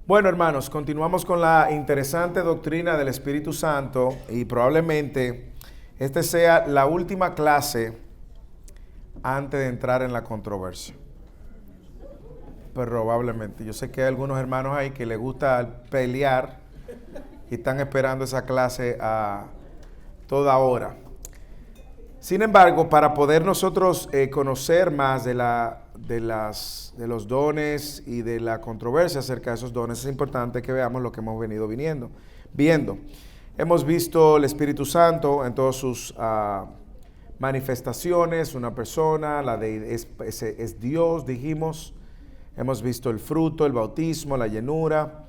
Bueno, hermanos, continuamos con la interesante doctrina del Espíritu Santo y probablemente esta sea la última clase antes de entrar en la controversia. Probablemente. Yo sé que hay algunos hermanos ahí que les gusta pelear y están esperando esa clase a toda hora. Sin embargo, para poder nosotros conocer más de los dones y de la controversia acerca de esos dones, es importante que veamos lo que hemos venido viendo. Hemos visto el Espíritu Santo en todas sus manifestaciones, una persona, es Dios, dijimos. Hemos visto el fruto, el bautismo, la llenura.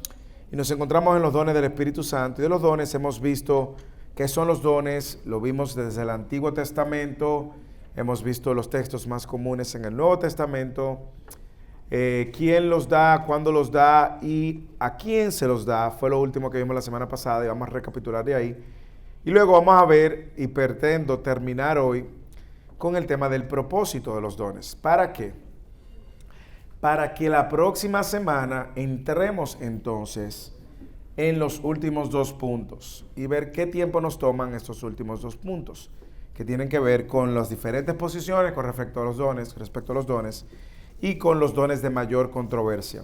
Y nos encontramos en los dones del Espíritu Santo. Y de los dones hemos visto qué son los dones. Lo vimos desde el Antiguo Testamento. Hemos visto los textos más comunes en el Nuevo Testamento. Quién los da, cuándo los da y a quién se los da. Fue lo último que vimos la semana pasada y vamos a recapitular de ahí. Y luego vamos a ver y pretendo terminar hoy con el tema del propósito de los dones. ¿Para qué? Para que la próxima semana entremos entonces en los últimos dos puntos y ver qué tiempo nos toman estos últimos dos puntos, que tienen que ver con las diferentes posiciones con respecto a los dones y con los dones de mayor controversia.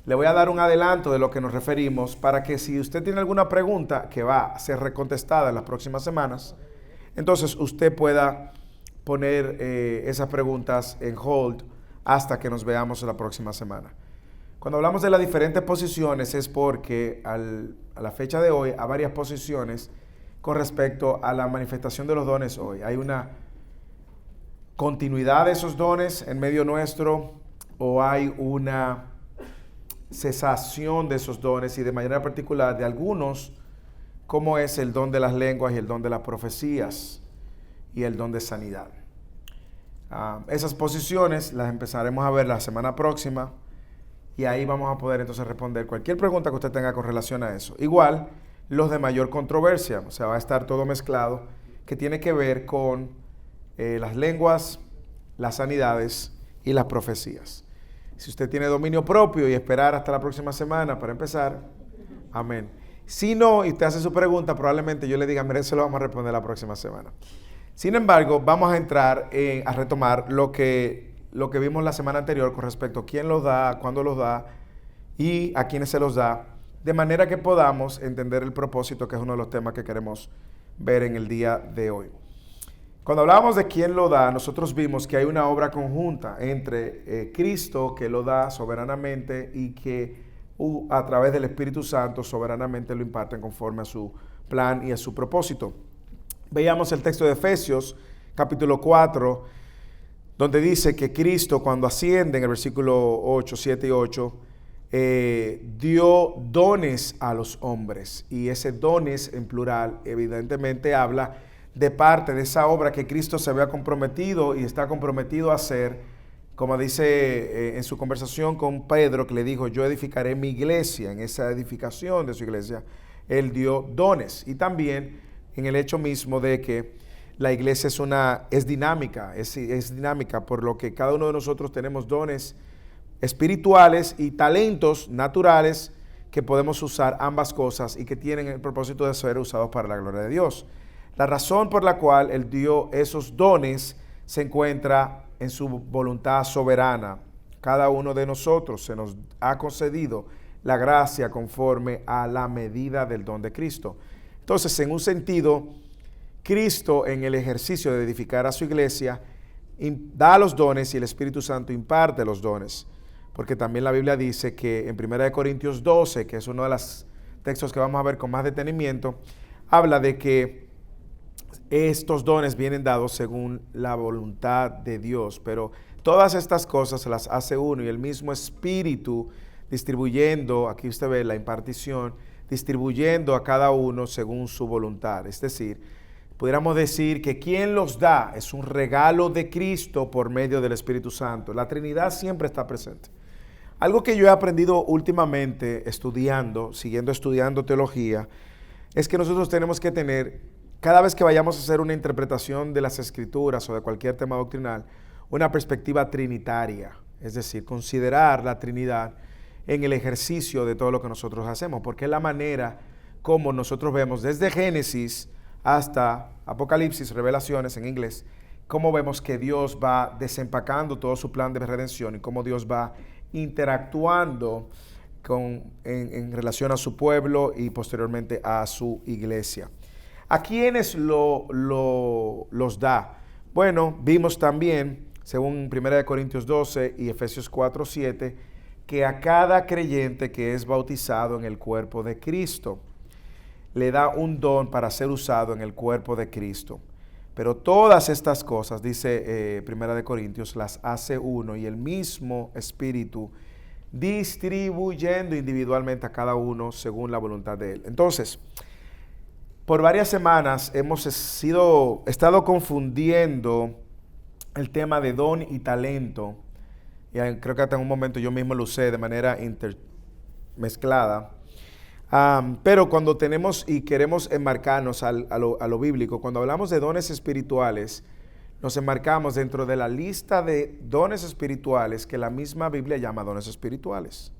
Le voy a dar un adelanto de lo que nos referimos para que si usted tiene alguna pregunta que va a ser recontestada en las próximas semanas, entonces usted pueda poner esas preguntas en hold hasta que nos veamos la próxima semana. Cuando hablamos de las diferentes posiciones es porque a la fecha de hoy hay varias posiciones con respecto a la manifestación de los dones hoy. Hay una continuidad de esos dones en medio nuestro o hay una cesación de esos dones y de manera particular de algunos, como es el don de las lenguas y el don de las profecías y el don de sanidad. Esas posiciones las empezaremos a ver la semana próxima y ahí vamos a poder entonces responder cualquier pregunta que usted tenga con relación a eso. Igual los de mayor controversia, o sea, va a estar todo mezclado, que tiene que ver con las lenguas, las sanidades y las profecías. Si usted tiene dominio propio y esperar hasta la próxima semana para empezar, amén. Si no, y usted hace su pregunta, probablemente yo le diga, mire, eso lo vamos a responder la próxima semana. Sin embargo, vamos a entrar a retomar lo que vimos la semana anterior con respecto a quién los da, cuándo los da y a quiénes se los da, de manera que podamos entender el propósito, que es uno de los temas que queremos ver en el día de hoy. Cuando hablábamos de quién lo da, nosotros vimos que hay una obra conjunta entre Cristo, que lo da soberanamente, y que a través del Espíritu Santo soberanamente lo imparten conforme a su plan y a su propósito. Veíamos el texto de Efesios, capítulo 4, donde dice que Cristo, cuando asciende, en el versículo 8, 7 y 8, dio dones a los hombres. Y ese dones, en plural, evidentemente habla de parte de esa obra que Cristo se había comprometido y está comprometido a hacer, como dice en su conversación con Pedro, que le dijo, yo edificaré mi iglesia. En esa edificación de su iglesia, Él dio dones. Y también en el hecho mismo de que la iglesia es dinámica, es dinámica, por lo que cada uno de nosotros tenemos dones espirituales y talentos naturales que podemos usar ambas cosas y que tienen el propósito de ser usados para la gloria de Dios. La razón por la cual Él dio esos dones se encuentra en su voluntad soberana. Cada uno de nosotros se nos ha concedido la gracia conforme a la medida del don de Cristo. Entonces, en un sentido, Cristo en el ejercicio de edificar a su iglesia da los dones y el Espíritu Santo imparte los dones. Porque también la Biblia dice que en 1 Corintios 12, que es uno de los textos que vamos a ver con más detenimiento, habla de que estos dones vienen dados según la voluntad de Dios. Pero todas estas cosas las hace uno y el mismo Espíritu distribuyendo, aquí usted ve la impartición, distribuyendo a cada uno según su voluntad. Es decir, pudiéramos decir que quien los da es un regalo de Cristo por medio del Espíritu Santo. La Trinidad siempre está presente. Algo que yo he aprendido últimamente siguiendo estudiando teología, es que nosotros tenemos que tener, cada vez que vayamos a hacer una interpretación de las Escrituras o de cualquier tema doctrinal, una perspectiva trinitaria. Es decir, considerar la Trinidad en el ejercicio de todo lo que nosotros hacemos, porque es la manera como nosotros vemos desde Génesis hasta Apocalipsis, Revelaciones en inglés, cómo vemos que Dios va desempacando todo su plan de redención y cómo Dios va interactuando en relación a su pueblo y posteriormente a su iglesia. ¿A quiénes los da? Bueno, vimos también, según 1 Corintios 12 y Efesios 4, 7, que a cada creyente que es bautizado en el cuerpo de Cristo, le da un don para ser usado en el cuerpo de Cristo. Pero todas estas cosas, dice 1 Corintios, las hace uno y el mismo Espíritu, distribuyendo individualmente a cada uno según la voluntad de Él. Entonces, por varias semanas hemos estado confundiendo el tema de don y talento. Y creo que hasta en un momento yo mismo lo usé de manera intermezclada. Pero cuando tenemos y queremos enmarcarnos a lo bíblico, cuando hablamos de dones espirituales, nos enmarcamos dentro de la lista de dones espirituales que la misma Biblia llama dones espirituales.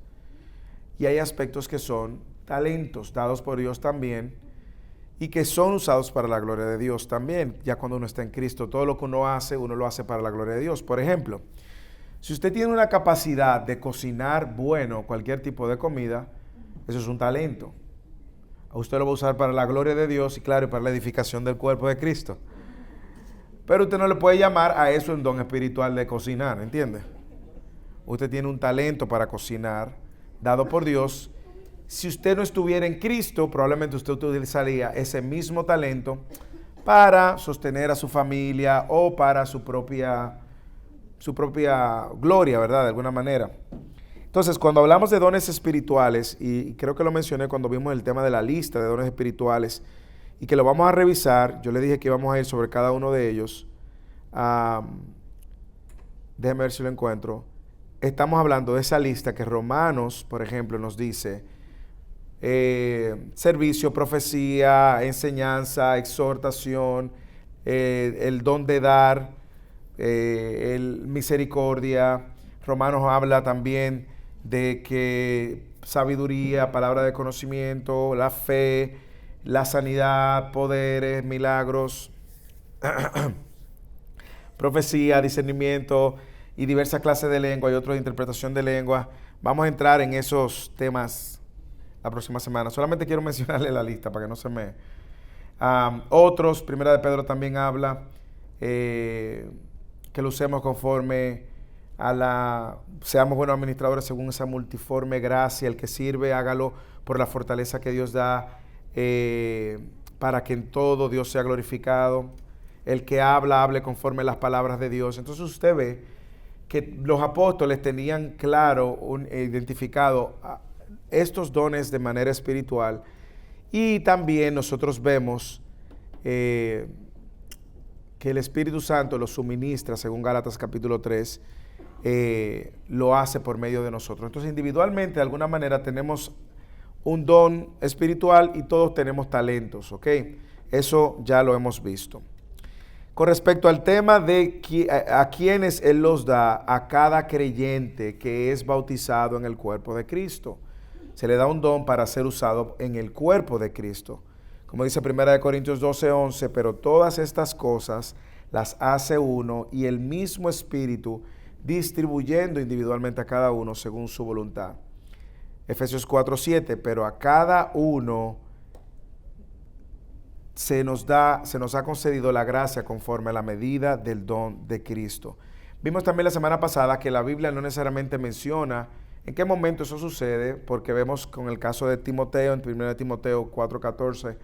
Y hay aspectos que son talentos dados por Dios también y que son usados para la gloria de Dios también. Ya cuando uno está en Cristo, todo lo que uno lo hace para la gloria de Dios. Por ejemplo, si usted tiene una capacidad de cocinar bueno cualquier tipo de comida, eso es un talento. Usted lo va a usar para la gloria de Dios y claro, para la edificación del cuerpo de Cristo. Pero usted no le puede llamar a eso un don espiritual de cocinar, ¿entiende? Usted tiene un talento para cocinar, dado por Dios. Si usted no estuviera en Cristo, probablemente usted utilizaría ese mismo talento para sostener a su familia o para su propia gloria, ¿verdad? De alguna manera. Entonces, cuando hablamos de dones espirituales, y creo que lo mencioné cuando vimos el tema de la lista de dones espirituales, y que lo vamos a revisar, yo le dije que íbamos a ir sobre cada uno de ellos. Déjeme ver si lo encuentro. Estamos hablando de esa lista que Romanos, por ejemplo, nos dice, servicio, profecía, enseñanza, exhortación, el don de dar, misericordia. Romanos habla también de que sabiduría, palabra de conocimiento, la fe, la sanidad, poderes, milagros, profecía, discernimiento y diversas clases de lengua y otros de interpretación de lengua. Vamos a entrar en esos temas la próxima semana. Solamente quiero mencionarle la lista para que no se me... otros, Primera de Pedro también habla que lo usemos conforme seamos buenos administradores según esa multiforme gracia. El que sirve, hágalo por la fortaleza que Dios da, para que en todo Dios sea glorificado. El que hable conforme las palabras de Dios. Entonces usted ve que los apóstoles tenían claro, identificado estos dones de manera espiritual, y también nosotros vemos que el Espíritu Santo los suministra, según Gálatas capítulo 3, lo hace por medio de nosotros. Entonces individualmente de alguna manera tenemos un don espiritual y todos tenemos talentos, ¿ok? Eso ya lo hemos visto. Con respecto al tema de a quienes Él los da, a cada creyente que es bautizado en el cuerpo de Cristo, se le da un don para ser usado en el cuerpo de Cristo. Como dice 1 Corintios 12, 11, pero todas estas cosas las hace uno y el mismo Espíritu, distribuyendo individualmente a cada uno según su voluntad. Efesios 4, 7, pero a cada uno se nos ha concedido la gracia conforme a la medida del don de Cristo. Vimos también la semana pasada que la Biblia no necesariamente menciona en qué momento eso sucede, porque vemos con el caso de Timoteo, en 1 Timoteo 4:14,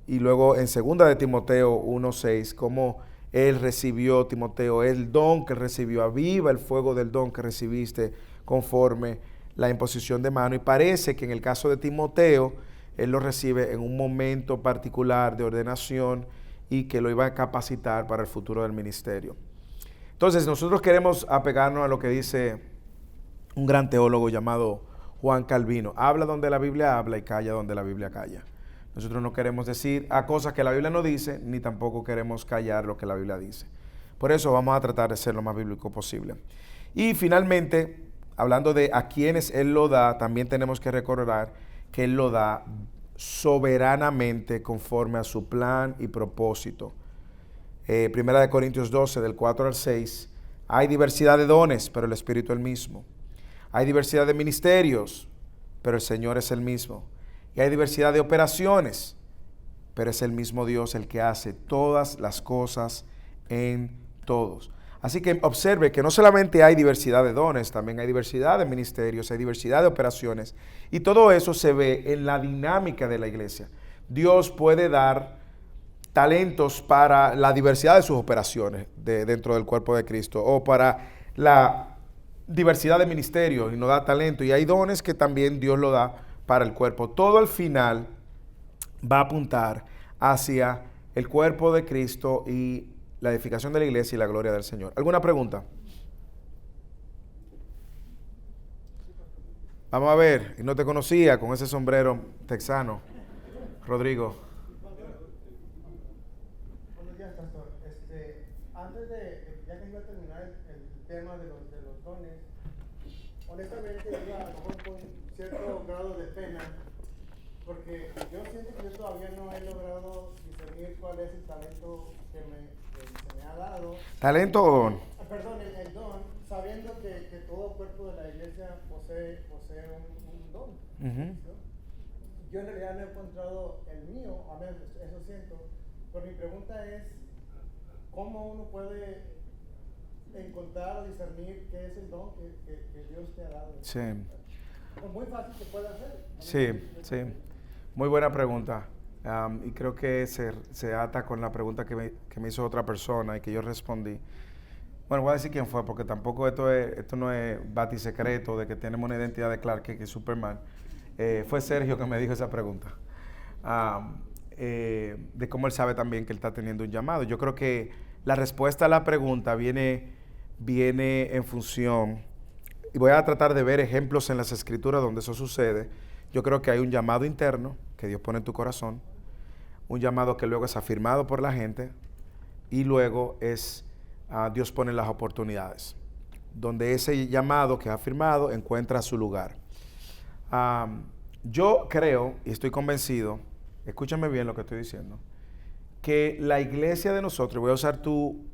y luego en 2 de Timoteo 1:6, cómo él recibió, Timoteo, el don que recibió, aviva el fuego del don que recibiste conforme la imposición de mano. Y parece que en el caso de Timoteo, él lo recibe en un momento particular de ordenación y que lo iba a capacitar para el futuro del ministerio. Entonces nosotros queremos apegarnos a lo que dice un gran teólogo llamado Juan Calvino. Habla donde la Biblia habla y calla donde la Biblia calla. Nosotros no queremos decir a cosas que la Biblia no dice, ni tampoco queremos callar lo que la Biblia dice. Por eso vamos a tratar de ser lo más bíblico posible. Y finalmente, hablando de a quienes Él lo da, también tenemos que recordar que Él lo da soberanamente conforme a su plan y propósito. Primera de Corintios 12, del 4 al 6, hay diversidad de dones, pero el Espíritu es el mismo. Hay diversidad de ministerios, pero el Señor es el mismo. Y hay diversidad de operaciones, pero es el mismo Dios el que hace todas las cosas en todos. Así que observe que no solamente hay diversidad de dones, también hay diversidad de ministerios, hay diversidad de operaciones. Y todo eso se ve en la dinámica de la iglesia. Dios puede dar talentos para la diversidad de sus operaciones dentro del cuerpo de Cristo, o para la diversidad de ministerios, y nos da talento. Y hay dones que también Dios lo da para el cuerpo. Todo al final va a apuntar hacia el cuerpo de Cristo y la edificación de la iglesia y la gloria del Señor. ¿Alguna pregunta? Vamos a ver, no te conocía con ese sombrero texano, Rodrigo. Buenos días, pastor. Antes de, ya que iba a terminar el tema de los dones, honestamente iba a lo mejor con cierto grado de pena, porque yo siento que yo todavía no he logrado discernir cuál es el talento que se me ha dado. ¿Talento o don? Perdón, el don, sabiendo que todo cuerpo de la iglesia posee un don. Uh-huh. ¿No? Yo en realidad no he encontrado el mío, a menos eso siento, pero mi pregunta es, ¿cómo uno puede encontrar o discernir qué es el don que Dios te ha dado? Sí. Es muy fácil que pueda hacer. Sí. Muy buena pregunta. Y creo que se ata con la pregunta que me hizo otra persona y que yo respondí. Bueno, voy a decir quién fue, porque tampoco esto no es batisecreto de que tenemos una identidad de Clark que es Superman. Fue Sergio que me dijo esa pregunta. De cómo él sabe también que él está teniendo un llamado. Yo creo que la respuesta a la pregunta viene en función, y voy a tratar de ver ejemplos en las Escrituras donde eso sucede. Yo creo que hay un llamado interno que Dios pone en tu corazón, un llamado que luego es afirmado por la gente, y luego Dios pone las oportunidades, donde ese llamado que es afirmado encuentra su lugar. Yo creo y estoy convencido, escúchame bien lo que estoy diciendo, que la iglesia de nosotros, voy a usar tu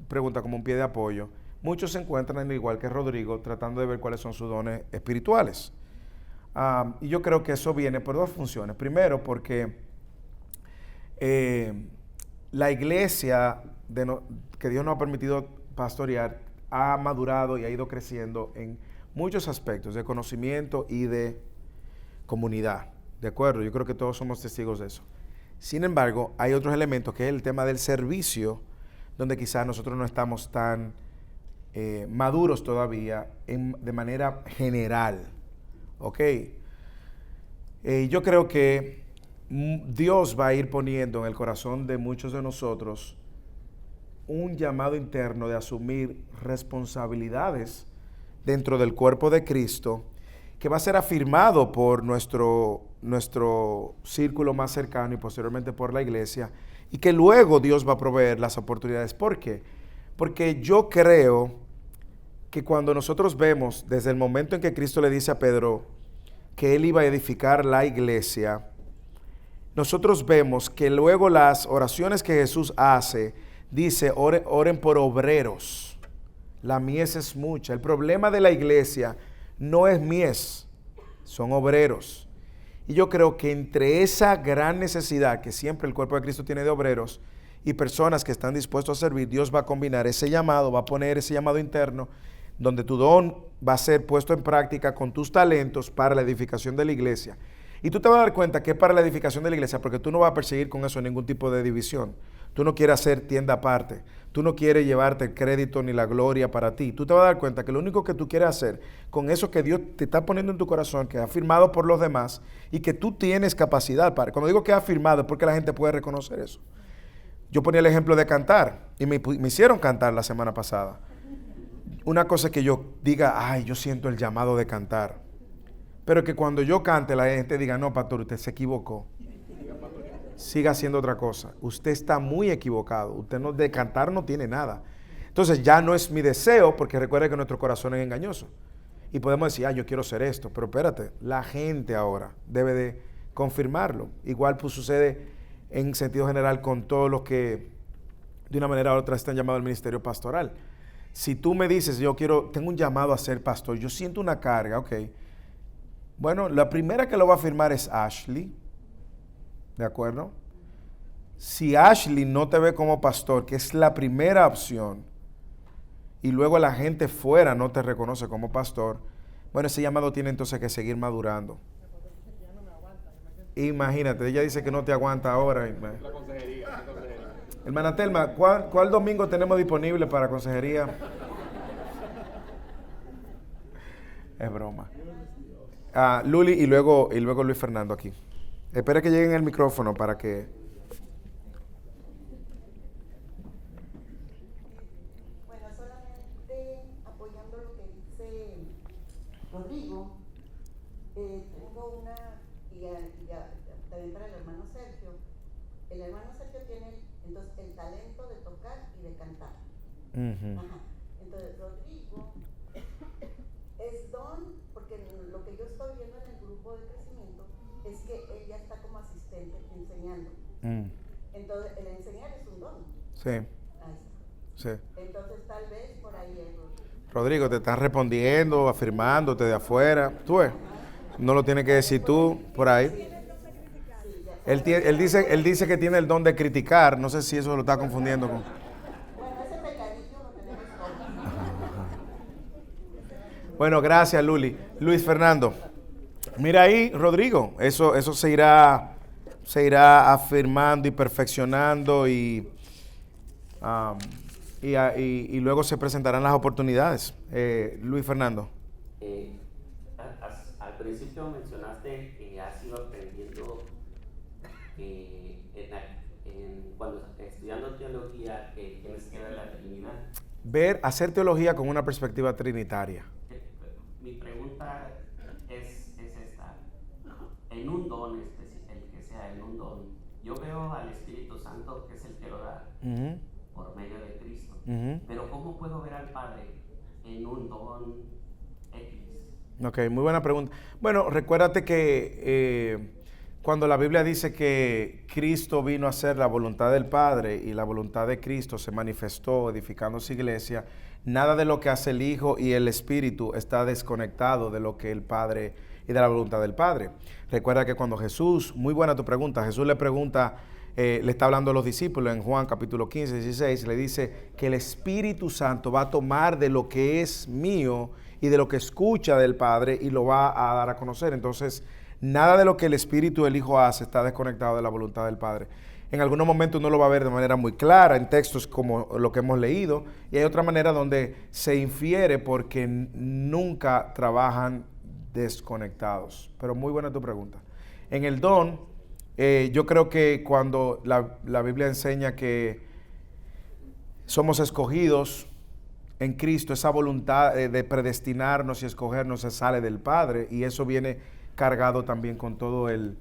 pregunta como un pie de apoyo, muchos se encuentran igual que Rodrigo tratando de ver cuáles son sus dones espirituales. Y yo creo que eso viene por dos funciones. Primero, porque la iglesia que Dios nos ha permitido pastorear ha madurado y ha ido creciendo en muchos aspectos de conocimiento y de comunidad. ¿De acuerdo? Yo creo que todos somos testigos de eso. Sin embargo, hay otros elementos, que es el tema del servicio, donde quizás nosotros no estamos tan maduros todavía de manera general. ¿Ok? Yo creo que Dios va a ir poniendo en el corazón de muchos de nosotros un llamado interno de asumir responsabilidades dentro del cuerpo de Cristo, que va a ser afirmado por nuestro círculo más cercano y posteriormente por la iglesia, y que luego Dios va a proveer las oportunidades. ¿Por qué? Porque yo creo que cuando nosotros vemos desde el momento en que Cristo le dice a Pedro que él iba a edificar la iglesia, nosotros vemos que luego las oraciones que Jesús hace, dice, oren por obreros. La mies es mucha. El problema de la iglesia no es mies, son obreros. Y yo creo que entre esa gran necesidad que siempre el cuerpo de Cristo tiene de obreros y personas que están dispuestos a servir, Dios va a combinar ese llamado, va a poner ese llamado interno, donde tu don va a ser puesto en práctica con tus talentos para la edificación de la iglesia. Y tú te vas a dar cuenta que es para la edificación de la iglesia, porque tú no vas a perseguir con eso ningún tipo de división. Tú no quieres hacer tienda aparte. Tú no quieres llevarte el crédito ni la gloria para ti. Tú te vas a dar cuenta que lo único que tú quieres hacer con eso que Dios te está poniendo en tu corazón, que es afirmado por los demás y que tú tienes capacidad para. Cuando digo que es afirmado es porque la gente puede reconocer eso. Yo ponía el ejemplo de cantar y me hicieron cantar la semana pasada. Una cosa es que yo diga, ay, yo siento el llamado de cantar. Pero que cuando yo cante la gente diga, no, pastor, usted se equivocó. Siga haciendo otra cosa. Usted está muy equivocado. Usted de cantar no tiene nada. Entonces ya no es mi deseo, porque recuerde que nuestro corazón es engañoso. Y podemos decir, yo quiero ser esto, pero espérate, la gente ahora debe de confirmarlo. Igual pues sucede en sentido general con todos los que de una manera u otra están llamados al ministerio pastoral. Si tú me dices, tengo un llamado a ser pastor, yo siento una carga, ok. Bueno, la primera que lo va a firmar es Ashley, ¿de acuerdo? Si Ashley no te ve como pastor, que es la primera opción, y luego la gente fuera no te reconoce como pastor, bueno, ese llamado tiene entonces que seguir madurando. Imagínate, ella dice que no te aguanta ahora. La consejería. Hermana Telma, ¿cuál domingo tenemos disponible para consejería? Es broma. Luli y luego Luis Fernando aquí. Espera que lleguen el micrófono para que... Bueno, solamente apoyando lo que dice Rodrigo, tengo una, y también para el hermano Sergio. El hermano Sergio tiene entonces el talento de tocar y de cantar. Uh-huh. Ajá. Entonces Rodrigo es don, porque lo que yo estoy viendo en el grupo de crecimiento es que él ya está como asistente enseñando. Entonces el enseñar es un don. Sí. Ahí está. Sí. Entonces tal vez por ahí es Rodrigo, te están respondiendo, afirmándote de afuera. Tú ves, no lo tienes que decir tú por ahí. Él dice que tiene el don de criticar. No sé si eso lo está confundiendo con... Bueno, ese pecadillo lo tenemos todos. Bueno, gracias, Luli. Luis Fernando. Mira ahí, Rodrigo. Eso se irá afirmando y perfeccionando y luego se presentarán las oportunidades. Luis Fernando. Al principio mencionaste que has ido aprendiendo cuando estudiando teología que tienes que ver la Trinidad. Hacer teología con una perspectiva trinitaria. Mi pregunta es esta. En un don, el que sea en un don, yo veo al Espíritu Santo, que es el que lo da, Uh-huh. por medio de Cristo. Uh-huh. Pero ¿cómo puedo ver al Padre en un don X? Ok, muy buena pregunta. Bueno, recuérdate que cuando la Biblia dice que Cristo vino a hacer la voluntad del Padre y la voluntad de Cristo se manifestó edificando su iglesia, nada de lo que hace el Hijo y el Espíritu está desconectado de lo que el Padre y de la voluntad del Padre. Recuerda que cuando Jesús, muy buena tu pregunta, Jesús le pregunta, le está hablando a los discípulos en Juan capítulo 15, 16, le dice que el Espíritu Santo va a tomar de lo que es mío y de lo que escucha del Padre y lo va a dar a conocer. Entonces, nada de lo que el Espíritu y el Hijo hace está desconectado de la voluntad del Padre. En algunos momentos uno lo va a ver de manera muy clara en textos como lo que hemos leído, y hay otra manera donde se infiere porque nunca trabajan desconectados. Pero muy buena tu pregunta. En el don, yo creo que cuando la Biblia enseña que somos escogidos en Cristo, esa voluntad de predestinarnos y escogernos se sale del Padre, y eso viene cargado también con todo el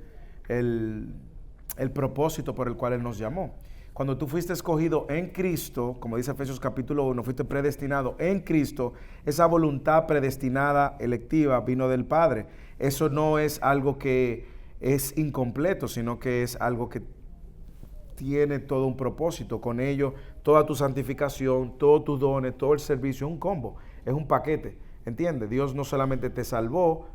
propósito por el cual Él nos llamó. Cuando tú fuiste escogido en Cristo, como dice Efesios capítulo 1, fuiste predestinado en Cristo, esa voluntad predestinada, electiva, vino del Padre. Eso no es algo que es incompleto, sino que es algo que tiene todo un propósito. Con ello, toda tu santificación, todos tus dones, todo el servicio, es un combo, es un paquete, ¿entiendes? Dios no solamente te salvó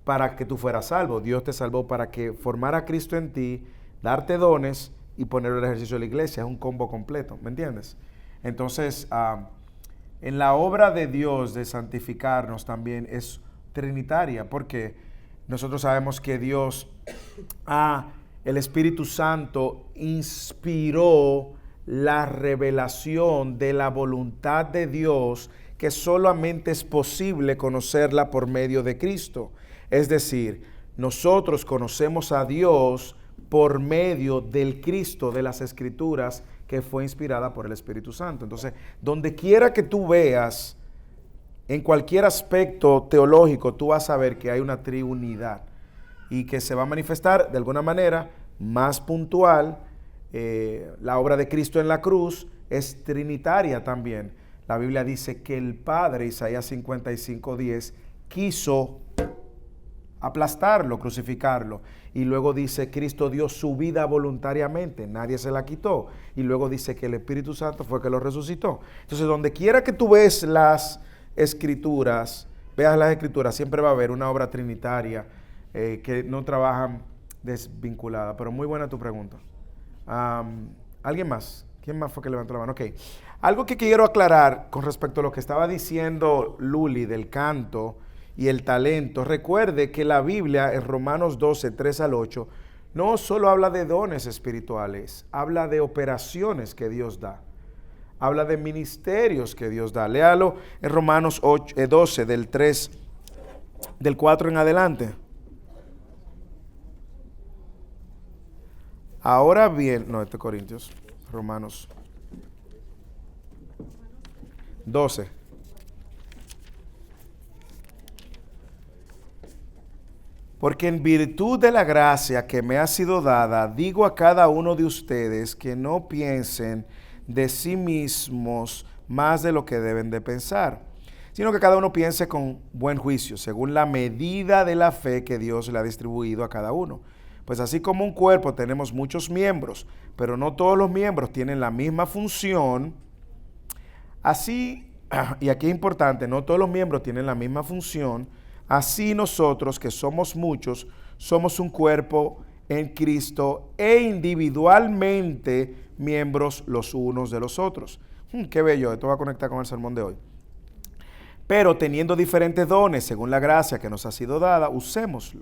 para que tú fueras salvo, Dios te salvó para que formara a Cristo en ti, darte dones y ponerlo en el ejercicio de la iglesia. Es un combo completo, ¿me entiendes? Entonces, en la obra de Dios de santificarnos también es trinitaria, porque nosotros sabemos que Dios, el Espíritu Santo inspiró la revelación de la voluntad de Dios, que solamente es posible conocerla por medio de Cristo. Es decir, nosotros conocemos a Dios por medio del Cristo de las Escrituras, que fue inspirada por el Espíritu Santo. Entonces, donde quiera que tú veas, en cualquier aspecto teológico, tú vas a ver que hay una triunidad y que se va a manifestar de alguna manera más puntual. La obra de Cristo en la cruz es trinitaria también. La Biblia dice que el Padre, Isaías 55:10, quiso aplastarlo, crucificarlo. Y luego dice, Cristo dio su vida voluntariamente, nadie se la quitó. Y luego dice que el Espíritu Santo fue que lo resucitó. Entonces, donde quiera que tú veas las escrituras, siempre va a haber una obra trinitaria que no trabajan desvinculada. Pero muy buena tu pregunta. ¿Alguien más? ¿Quién más fue que levantó la mano? Ok. Algo que quiero aclarar con respecto a lo que estaba diciendo Luli del canto y el talento. Recuerde que la Biblia en Romanos 12, 3 al 8, no solo habla de dones espirituales, habla de operaciones que Dios da. Habla de ministerios que Dios da. Léalo en Romanos 12, del 4 en adelante. Ahora bien, no, este es Corintios, Romanos 12. Porque en virtud de la gracia que me ha sido dada, digo a cada uno de ustedes que no piensen de sí mismos más de lo que deben de pensar, sino que cada uno piense con buen juicio, según la medida de la fe que Dios le ha distribuido a cada uno. Pues así como un cuerpo tenemos muchos miembros, pero no todos los miembros tienen la misma función, así, y aquí es importante, no todos los miembros tienen la misma función, así nosotros que somos muchos, somos un cuerpo en Cristo e individualmente miembros los unos de los otros. Qué bello, esto va a conectar con el sermón de hoy. Pero teniendo diferentes dones según la gracia que nos ha sido dada, usémoslo.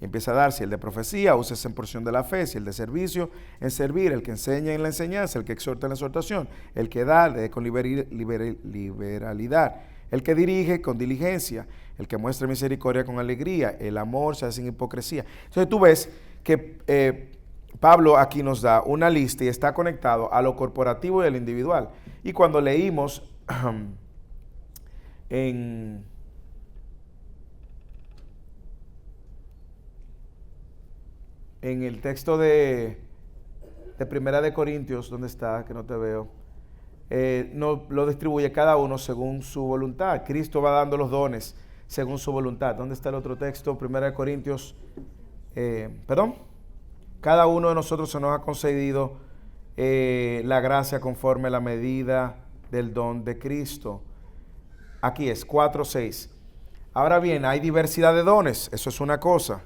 Y empieza a dar, si el de profecía, úsese en porción de la fe, si el de servicio, en servir, el que enseña en la enseñanza, el que exhorta en la exhortación, el que da con liberalidad, el que dirige con diligencia, el que muestra misericordia con alegría, el amor se hace sin hipocresía. Entonces tú ves que Pablo aquí nos da una lista y está conectado a lo corporativo y a lo individual. Y cuando leímos en el texto de Primera de Corintios, ¿dónde está? Que no te veo. No lo distribuye cada uno según su voluntad. Cristo va dando los dones según su voluntad. ¿Dónde está el otro texto? Primera de Corintios, cada uno de nosotros se nos ha concedido la gracia conforme a la medida del don de Cristo. Aquí es 4:6. Ahora bien, hay diversidad de dones, eso es una cosa.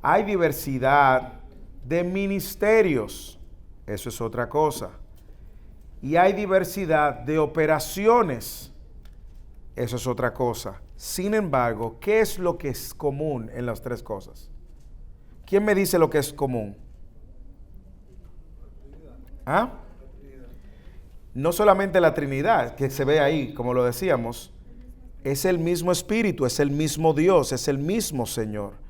Hay diversidad de ministerios, eso es otra cosa. Y hay diversidad de operaciones, eso es otra cosa. Sin embargo, ¿qué es lo que es común en las tres cosas? ¿Quién me dice lo que es común? ¿Ah? No solamente la Trinidad, que se ve ahí, como lo decíamos, es el mismo Espíritu, es el mismo Dios, es el mismo Señor.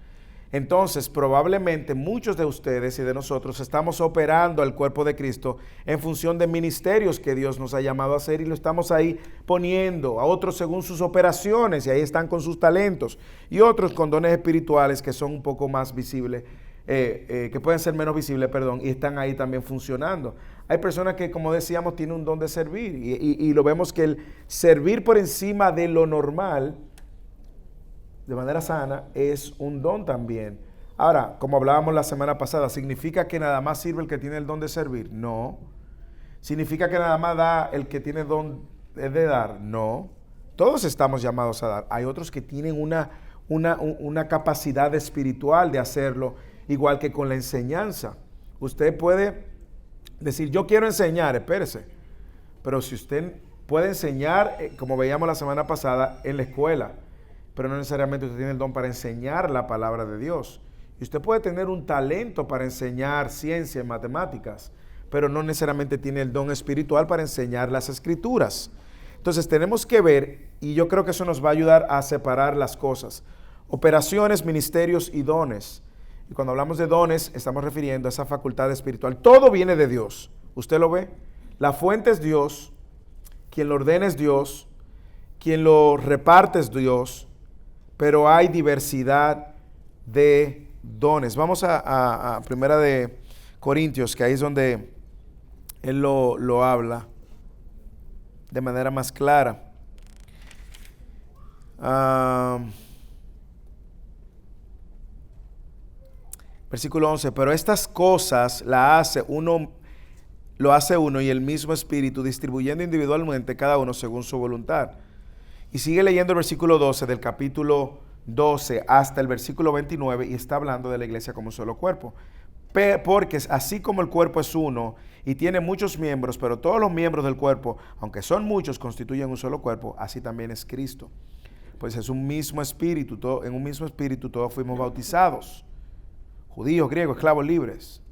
Entonces, probablemente muchos de ustedes y de nosotros estamos operando al cuerpo de Cristo en función de ministerios que Dios nos ha llamado a hacer y lo estamos ahí poniendo a otros según sus operaciones y ahí están con sus talentos y otros con dones espirituales que son un poco más visibles, que pueden ser menos visibles, y están ahí también funcionando. Hay personas que, como decíamos, tienen un don de servir y lo vemos que el servir por encima de lo normal de manera sana es un don también. Ahora, como hablábamos la semana pasada, ¿significa que nada más sirve el que tiene el don de servir? No. ¿Significa que nada más da el que tiene don de dar? No. Todos estamos llamados a dar. Hay otros que tienen una capacidad espiritual de hacerlo, igual que con la enseñanza. Usted puede decir, yo quiero enseñar, espérese. Pero si usted puede enseñar, como veíamos la semana pasada, en la escuela, pero no necesariamente usted tiene el don para enseñar la palabra de Dios. Y usted puede tener un talento para enseñar ciencia y matemáticas, pero no necesariamente tiene el don espiritual para enseñar las escrituras. Entonces tenemos que ver, y yo creo que eso nos va a ayudar a separar las cosas. Operaciones, ministerios y dones. Y cuando hablamos de dones, estamos refiriendo a esa facultad espiritual. Todo viene de Dios. ¿Usted lo ve? La fuente es Dios, quien lo ordena es Dios, quien lo reparte es Dios, pero hay diversidad de dones. Vamos a Primera de Corintios, que ahí es donde él lo habla de manera más clara. Versículo 11, pero estas cosas lo hace uno y el mismo Espíritu, distribuyendo individualmente cada uno según su voluntad. Y sigue leyendo el versículo 12 del capítulo 12 hasta el versículo 29 y está hablando de la iglesia como un solo cuerpo. Porque así como el cuerpo es uno y tiene muchos miembros, pero todos los miembros del cuerpo, aunque son muchos, constituyen un solo cuerpo, así también es Cristo. Pues es un mismo espíritu, en un mismo espíritu todos fuimos bautizados, judíos, griegos, esclavos, libres.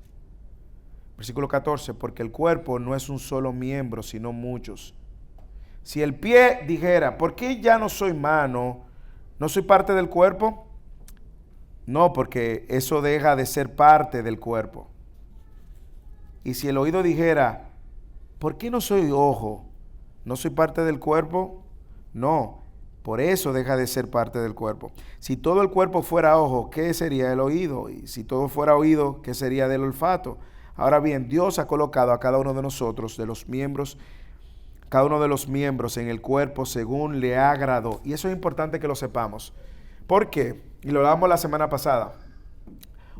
Versículo 14, porque el cuerpo no es un solo miembro, sino muchos. Si el pie dijera, ¿por qué ya no soy mano? ¿No soy parte del cuerpo? No, porque eso deja de ser parte del cuerpo. Y si el oído dijera, ¿por qué no soy ojo? ¿No soy parte del cuerpo? No, por eso deja de ser parte del cuerpo. Si todo el cuerpo fuera ojo, ¿qué sería el oído? Y si todo fuera oído, ¿qué sería del olfato? Ahora bien, Dios ha colocado a cada uno de nosotros, cada uno de los miembros en el cuerpo según le agradó. Y eso es importante que lo sepamos. ¿Por qué? Y lo hablamos la semana pasada.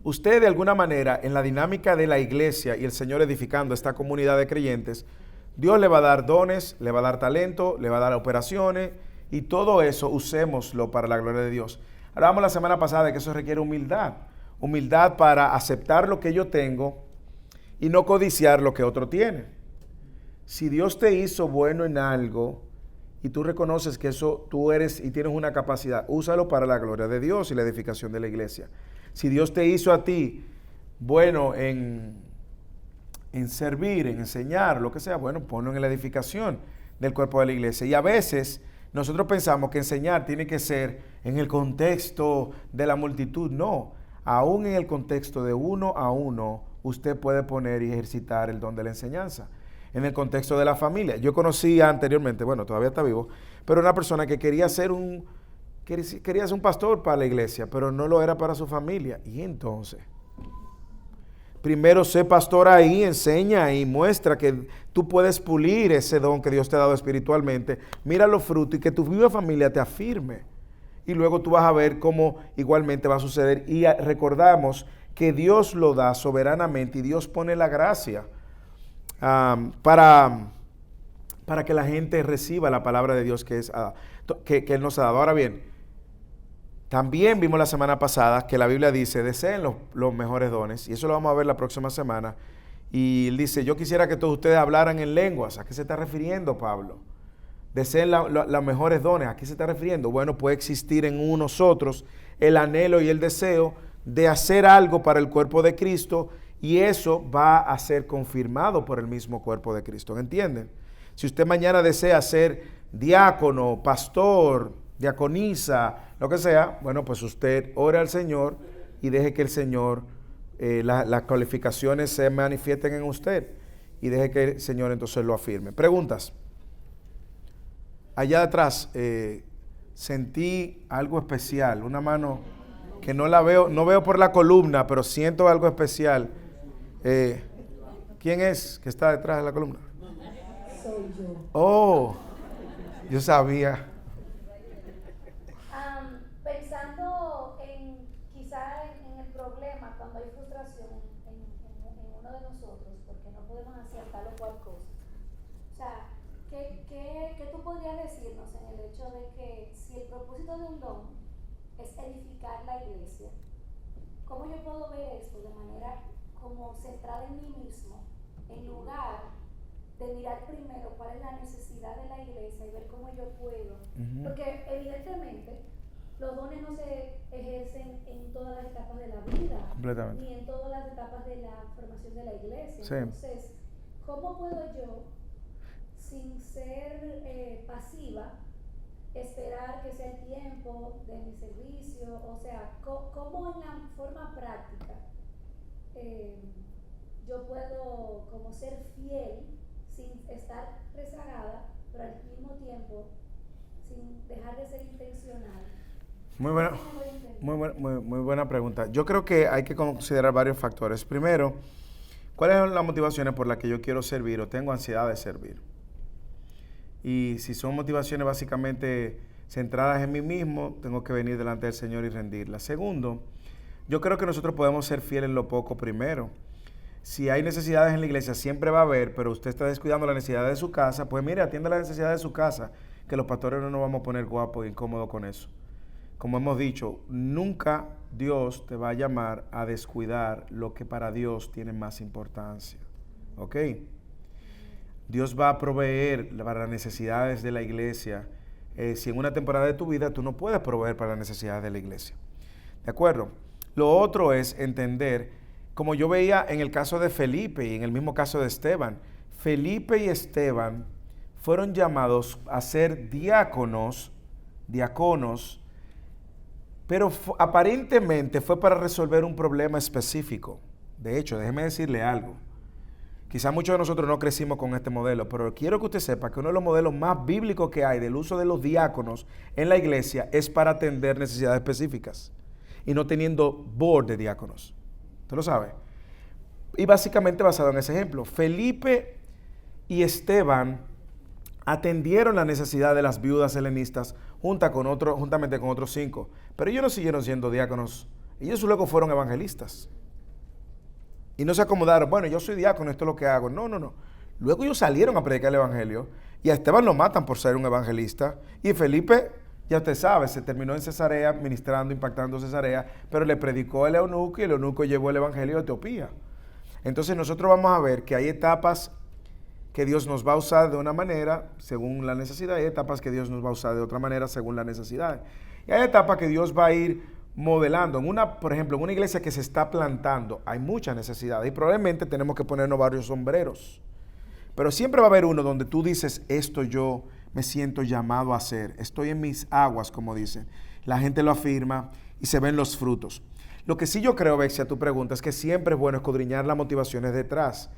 Usted de alguna manera en la dinámica de la iglesia y el Señor edificando esta comunidad de creyentes, Dios le va a dar dones, le va a dar talento, le va a dar operaciones y todo eso usémoslo para la gloria de Dios. Hablábamos la semana pasada de que eso requiere humildad. Humildad para aceptar lo que yo tengo y no codiciar lo que otro tiene. Si Dios te hizo bueno en algo y tú reconoces que eso tú eres y tienes una capacidad, úsalo para la gloria de Dios y la edificación de la iglesia. Si Dios te hizo a ti bueno en servir, en enseñar, lo que sea, bueno, ponlo en la edificación del cuerpo de la iglesia. Y a veces nosotros pensamos que enseñar tiene que ser en el contexto de la multitud. No, aún en el contexto de uno a uno, usted puede poner y ejercitar el don de la enseñanza. En el contexto de la familia. Yo conocí anteriormente, bueno, todavía está vivo, pero una persona que quería ser un pastor para la iglesia, pero no lo era para su familia. Y entonces, primero sé pastor ahí, enseña y muestra que tú puedes pulir ese don que Dios te ha dado espiritualmente. Mira los frutos y que tu viva familia te afirme. Y luego tú vas a ver cómo igualmente va a suceder. Y recordamos que Dios lo da soberanamente y Dios pone la gracia para que la gente reciba la palabra de Dios que Él nos ha dado. Ahora bien, también vimos la semana pasada que la Biblia dice, deseen los mejores dones, y eso lo vamos a ver la próxima semana. Y Él dice, yo quisiera que todos ustedes hablaran en lenguas. ¿A qué se está refiriendo Pablo? Deseen los mejores dones. ¿A qué se está refiriendo? Bueno, puede existir en nosotros el anhelo y el deseo de hacer algo para el cuerpo de Cristo, y eso va a ser confirmado por el mismo cuerpo de Cristo. ¿Entienden? Si usted mañana desea ser diácono, pastor, diaconisa, lo que sea, bueno, pues usted ore al Señor y deje que el Señor, las cualificaciones se manifiesten en usted y deje que el Señor entonces lo afirme. Preguntas. Allá atrás sentí algo especial, una mano que no la veo, no veo por la columna, pero siento algo especial. ¿Quién es que está detrás de la columna? Soy yo. Oh, yo sabía. Pensando quizá en el problema cuando hay frustración en uno de nosotros, porque no podemos hacer tal o cual cosa. O sea, ¿qué tú podrías decirnos en el hecho de que si el propósito de un don es edificar la iglesia, ¿cómo yo puedo ver esto de manera como centrada en mí mismo, en lugar de mirar primero cuál es la necesidad de la iglesia y ver cómo yo puedo? Porque evidentemente los dones no se ejercen en todas las etapas de la vida, ni en todas las etapas de la formación de la iglesia. Sí. Entonces, ¿cómo puedo yo, sin ser pasiva, esperar que sea el tiempo de mi servicio? O sea, ¿cómo en la forma práctica yo puedo como ser fiel sin estar rezagada, pero al mismo tiempo sin dejar de ser intencional? Muy buena pregunta. Yo creo que hay que considerar varios factores. Primero, ¿cuáles son las motivaciones por las que yo quiero servir o tengo ansiedad de servir? Y si son motivaciones básicamente centradas en mí mismo, tengo que venir delante del Señor y rendirlas. Segundo, yo creo que nosotros podemos ser fieles en lo poco primero. Si hay necesidades en la iglesia, siempre va a haber, pero usted está descuidando la necesidad de su casa, pues mire, atienda la necesidad de su casa, que los pastores no nos vamos a poner guapos e incómodos con eso. Como hemos dicho, nunca Dios te va a llamar a descuidar lo que para Dios tiene más importancia. ¿Ok? Dios va a proveer para las necesidades de la iglesia. Si en una temporada de tu vida tú no puedes proveer para las necesidades de la iglesia. ¿De acuerdo? Lo otro es entender, como yo veía en el caso de Felipe y en el mismo caso de Esteban, Felipe y Esteban fueron llamados a ser diáconos, pero aparentemente fue para resolver un problema específico. De hecho, déjeme decirle algo. Quizá muchos de nosotros no crecimos con este modelo, pero quiero que usted sepa que uno de los modelos más bíblicos que hay del uso de los diáconos en la iglesia es para atender necesidades específicas y no teniendo board de diáconos. ¿Usted lo sabe? Y básicamente basado en ese ejemplo, Felipe y Esteban atendieron la necesidad de las viudas helenistas juntamente con otros 5, pero ellos no siguieron siendo diáconos, ellos luego fueron evangelistas. Y no se acomodaron, bueno, yo soy diácono, esto es lo que hago. No. Luego ellos salieron a predicar el evangelio y a Esteban lo matan por ser un evangelista. Y Felipe, ya usted sabe, se terminó en Cesarea, ministrando, impactando Cesarea, pero le predicó el eunuco y el eunuco llevó el evangelio a Etiopía. Entonces nosotros vamos a ver que hay etapas que Dios nos va a usar de una manera según la necesidad, y hay etapas que Dios nos va a usar de otra manera según la necesidad. Y hay etapas que Dios va a ir modelando. Por ejemplo, en una iglesia que se está plantando, hay mucha necesidad y probablemente tenemos que ponernos varios sombreros. Pero siempre va a haber uno donde tú dices, esto yo me siento llamado a hacer, estoy en mis aguas, como dicen. La gente lo afirma y se ven los frutos. Lo que sí yo creo, Bexia, a tu pregunta, es que siempre es bueno escudriñar las motivaciones detrás.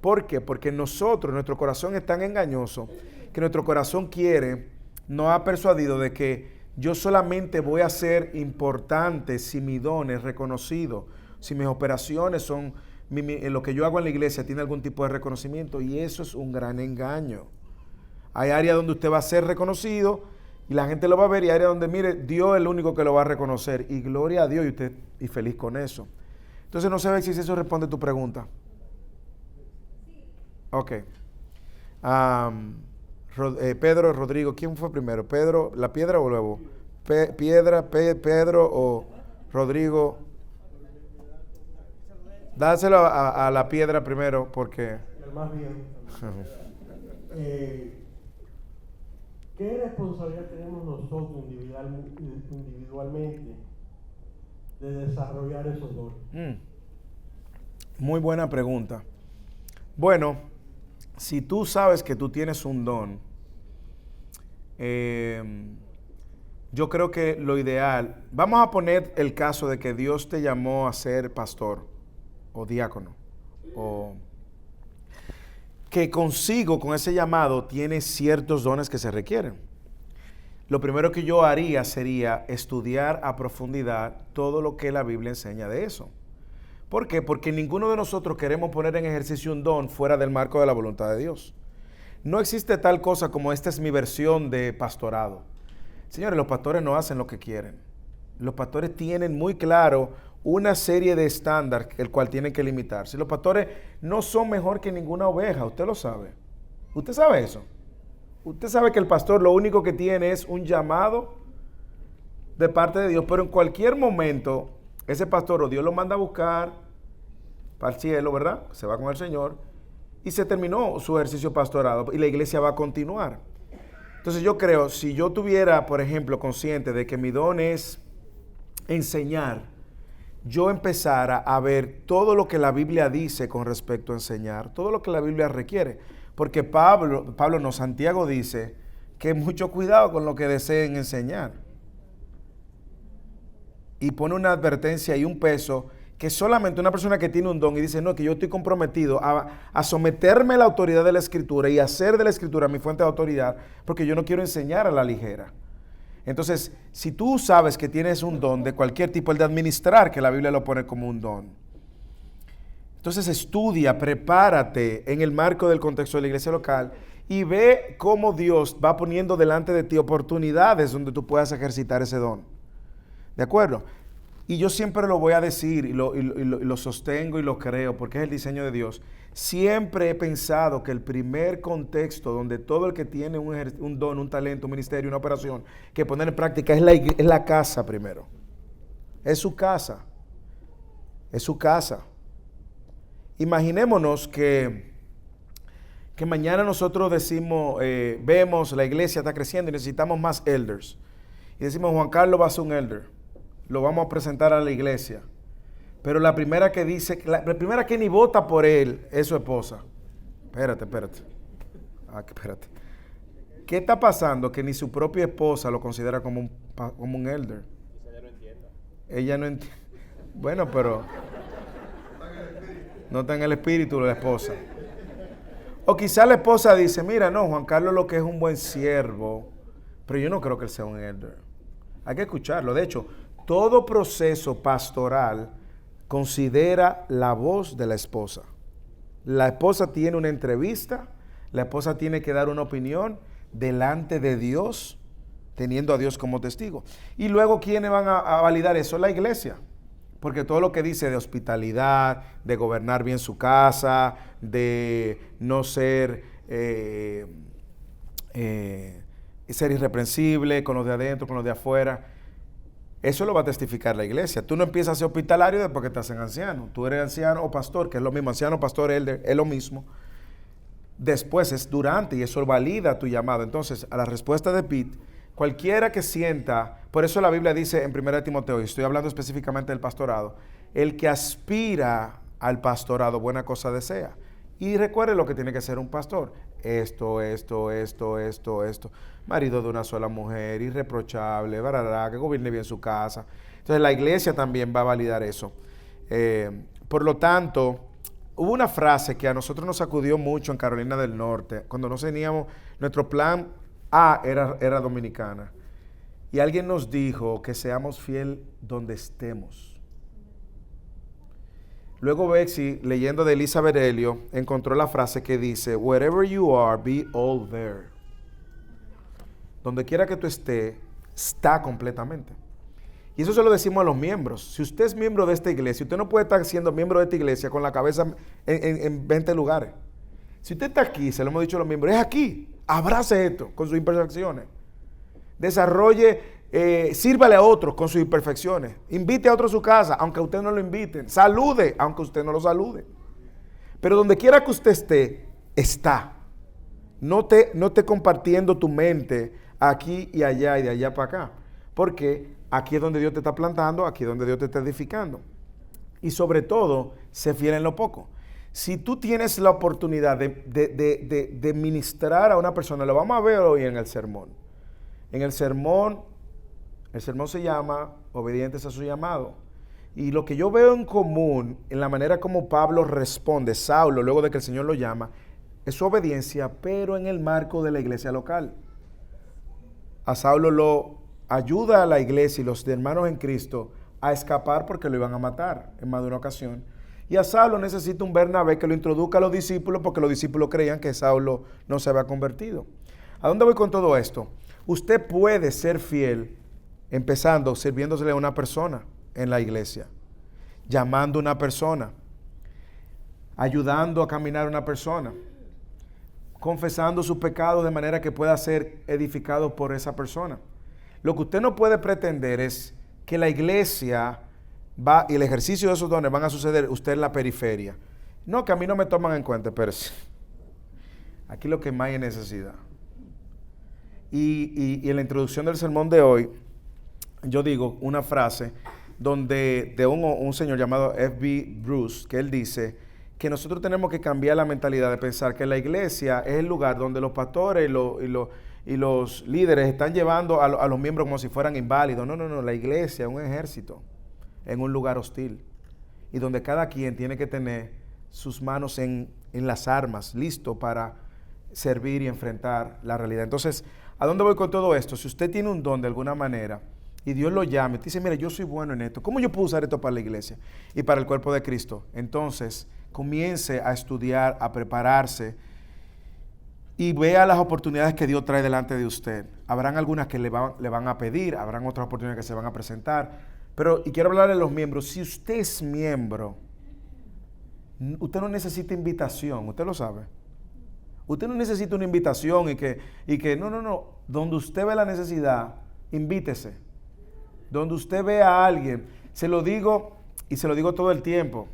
¿Por qué? Porque nuestro corazón es tan engañoso que nuestro corazón nos ha persuadido de que yo solamente voy a ser importante si mi don es reconocido, si mis operaciones son, lo que yo hago en la iglesia tiene algún tipo de reconocimiento, y eso es un gran engaño. Hay áreas donde usted va a ser reconocido y la gente lo va a ver, y áreas donde, mire, Dios es el único que lo va a reconocer, y gloria a Dios, y usted y feliz con eso. Entonces no sé si eso responde a tu pregunta. Ok. Pedro, Rodrigo, ¿quién fue primero? ¿Pedro, la piedra o luego? Pedro o Rodrigo. Dáselo a la piedra primero porque... El más bien. ¿Qué responsabilidad tenemos nosotros individualmente de desarrollar esos dones? Muy buena pregunta. Bueno, si tú sabes que tú tienes un don, yo creo que lo ideal, vamos a poner el caso de que Dios te llamó a ser pastor o diácono, o que consigo con ese llamado tienes ciertos dones que se requieren. Lo primero que yo haría sería estudiar a profundidad todo lo que la Biblia enseña de eso. ¿Por qué? Porque ninguno de nosotros queremos poner en ejercicio un don fuera del marco de la voluntad de Dios. No existe tal cosa como esta es mi versión de pastorado. Señores, los pastores no hacen lo que quieren. Los pastores tienen muy claro una serie de estándares el cual tienen que limitarse. Los pastores no son mejor que ninguna oveja, usted lo sabe. ¿Usted sabe eso? Usted sabe que el pastor lo único que tiene es un llamado de parte de Dios, pero en cualquier momento ese pastor o Dios lo manda a buscar para el cielo, ¿verdad? Se va con el Señor y se terminó su ejercicio pastorado y la iglesia va a continuar. Entonces yo creo, si yo tuviera, por ejemplo, consciente de que mi don es enseñar, yo empezara a ver todo lo que la Biblia dice con respecto a enseñar, todo lo que la Biblia requiere. Porque Santiago dice que mucho cuidado con lo que deseen enseñar. Y pone una advertencia y un peso que solamente una persona que tiene un don y dice, no, que yo estoy comprometido a someterme a la autoridad de la Escritura y hacer de la Escritura mi fuente de autoridad, porque yo no quiero enseñar a la ligera. Entonces, si tú sabes que tienes un don de cualquier tipo, el de administrar, que la Biblia lo pone como un don, entonces estudia, prepárate en el marco del contexto de la iglesia local y ve cómo Dios va poniendo delante de ti oportunidades donde tú puedas ejercitar ese don. ¿De acuerdo? Y yo siempre lo voy a decir y lo sostengo y lo creo porque es el diseño de Dios. Siempre he pensado que el primer contexto donde todo el que tiene un don, un talento, un ministerio, una operación que poner en práctica es la casa primero. Es su casa. Es su casa. Imaginémonos que mañana nosotros decimos, vemos la iglesia está creciendo y necesitamos más elders. Y decimos, Juan Carlos va a ser un elder. Lo vamos a presentar a la iglesia. Pero la primera que dice, la primera que ni vota por él es su esposa. Espérate. Espérate. ¿Qué está pasando? Que ni su propia esposa lo considera como un elder. Ella no entiende. Ella no entiende. Bueno, pero no está en el espíritu de la esposa. O quizá la esposa dice, mira, no, Juan Carlos lo que es un buen siervo, pero yo no creo que él sea un elder. Hay que escucharlo. De hecho, todo proceso pastoral considera la voz de la esposa. La esposa tiene una entrevista, la esposa tiene que dar una opinión delante de Dios, teniendo a Dios como testigo. Y luego, ¿quiénes van a validar eso? La iglesia. Porque todo lo que dice de hospitalidad, de gobernar bien su casa, de no ser irreprensible con los de adentro, con los de afuera, eso lo va a testificar la iglesia. Tú no empiezas a ser hospitalario después que estás en anciano. Tú eres anciano o pastor, que es lo mismo. Anciano, pastor, elder, es lo mismo. Después es durante y eso valida tu llamado. Entonces, a la respuesta de Pete, cualquiera que sienta, por eso la Biblia dice en 1 Timoteo, y estoy hablando específicamente del pastorado, el que aspira al pastorado, buena cosa desea. Y recuerde lo que tiene que ser un pastor. Esto. Marido de una sola mujer, irreprochable, que gobierne bien su casa. Entonces la iglesia también va a validar eso. Por lo tanto, hubo una frase que a nosotros nos sacudió mucho en Carolina del Norte, cuando nos teníamos, nuestro plan A era Dominicana. Y alguien nos dijo que seamos fiel donde estemos. Luego Betsy, leyendo de Elizabeth Elliot, encontró la frase que dice, wherever you are, be all there. Donde quiera que tú estés, está completamente. Y eso se lo decimos a los miembros. Si usted es miembro de esta iglesia, usted no puede estar siendo miembro de esta iglesia con la cabeza en 20 lugares. Si usted está aquí, se lo hemos dicho a los miembros, es aquí. Abrace esto con sus imperfecciones. Desarrolle, sírvale a otros con sus imperfecciones. Invite a otros a su casa, aunque usted no lo inviten. Salude, aunque usted no lo salude. Pero donde quiera que usted esté, está. No te compartiendo tu mente aquí y allá y de allá para acá. Porque aquí es donde Dios te está plantando, aquí es donde Dios te está edificando. Y sobre todo, sé fiel en lo poco. Si tú tienes la oportunidad de ministrar a una persona, lo vamos a ver hoy en el sermón. En el sermón se llama Obedientes a su llamado. Y lo que yo veo en común en la manera como Pablo responde, Saulo, luego de que el Señor lo llama, es su obediencia, pero en el marco de la iglesia local. A Saulo lo ayuda a la iglesia y los hermanos en Cristo a escapar porque lo iban a matar en más de una ocasión. Y a Saulo necesita un Bernabé que lo introduzca a los discípulos porque los discípulos creían que Saulo no se había convertido. ¿A dónde voy con todo esto? Usted puede ser fiel empezando sirviéndosele a una persona en la iglesia, llamando a una persona, ayudando a caminar a una persona, confesando sus pecados de manera que pueda ser edificado por esa persona. Lo que usted no puede pretender es que la iglesia va y el ejercicio de esos dones van a suceder usted en la periferia. No, que a mí no me toman en cuenta, pero aquí lo que más hay necesidad. Y en la introducción del sermón de hoy, yo digo una frase donde de un señor llamado F.B. Bruce, que él dice que nosotros tenemos que cambiar la mentalidad de pensar que la iglesia es el lugar donde los pastores y los líderes están llevando a los miembros como si fueran inválidos. No, la iglesia es un ejército en un lugar hostil y donde cada quien tiene que tener sus manos en las armas, listo para servir y enfrentar la realidad. Entonces, ¿a dónde voy con todo esto? Si usted tiene un don de alguna manera y Dios lo llama y te dice, mira, yo soy bueno en esto, ¿cómo yo puedo usar esto para la iglesia y para el cuerpo de Cristo? Entonces, comience a estudiar, a prepararse y vea las oportunidades que Dios trae delante de usted. Habrán algunas que le van a pedir, habrán otras oportunidades que se van a presentar. Pero, y quiero hablarle a los miembros, si usted es miembro, usted no necesita invitación, usted lo sabe. Usted no necesita una invitación y que no. Donde usted ve la necesidad, invítese. Donde usted ve a alguien, se lo digo y se lo digo todo el tiempo.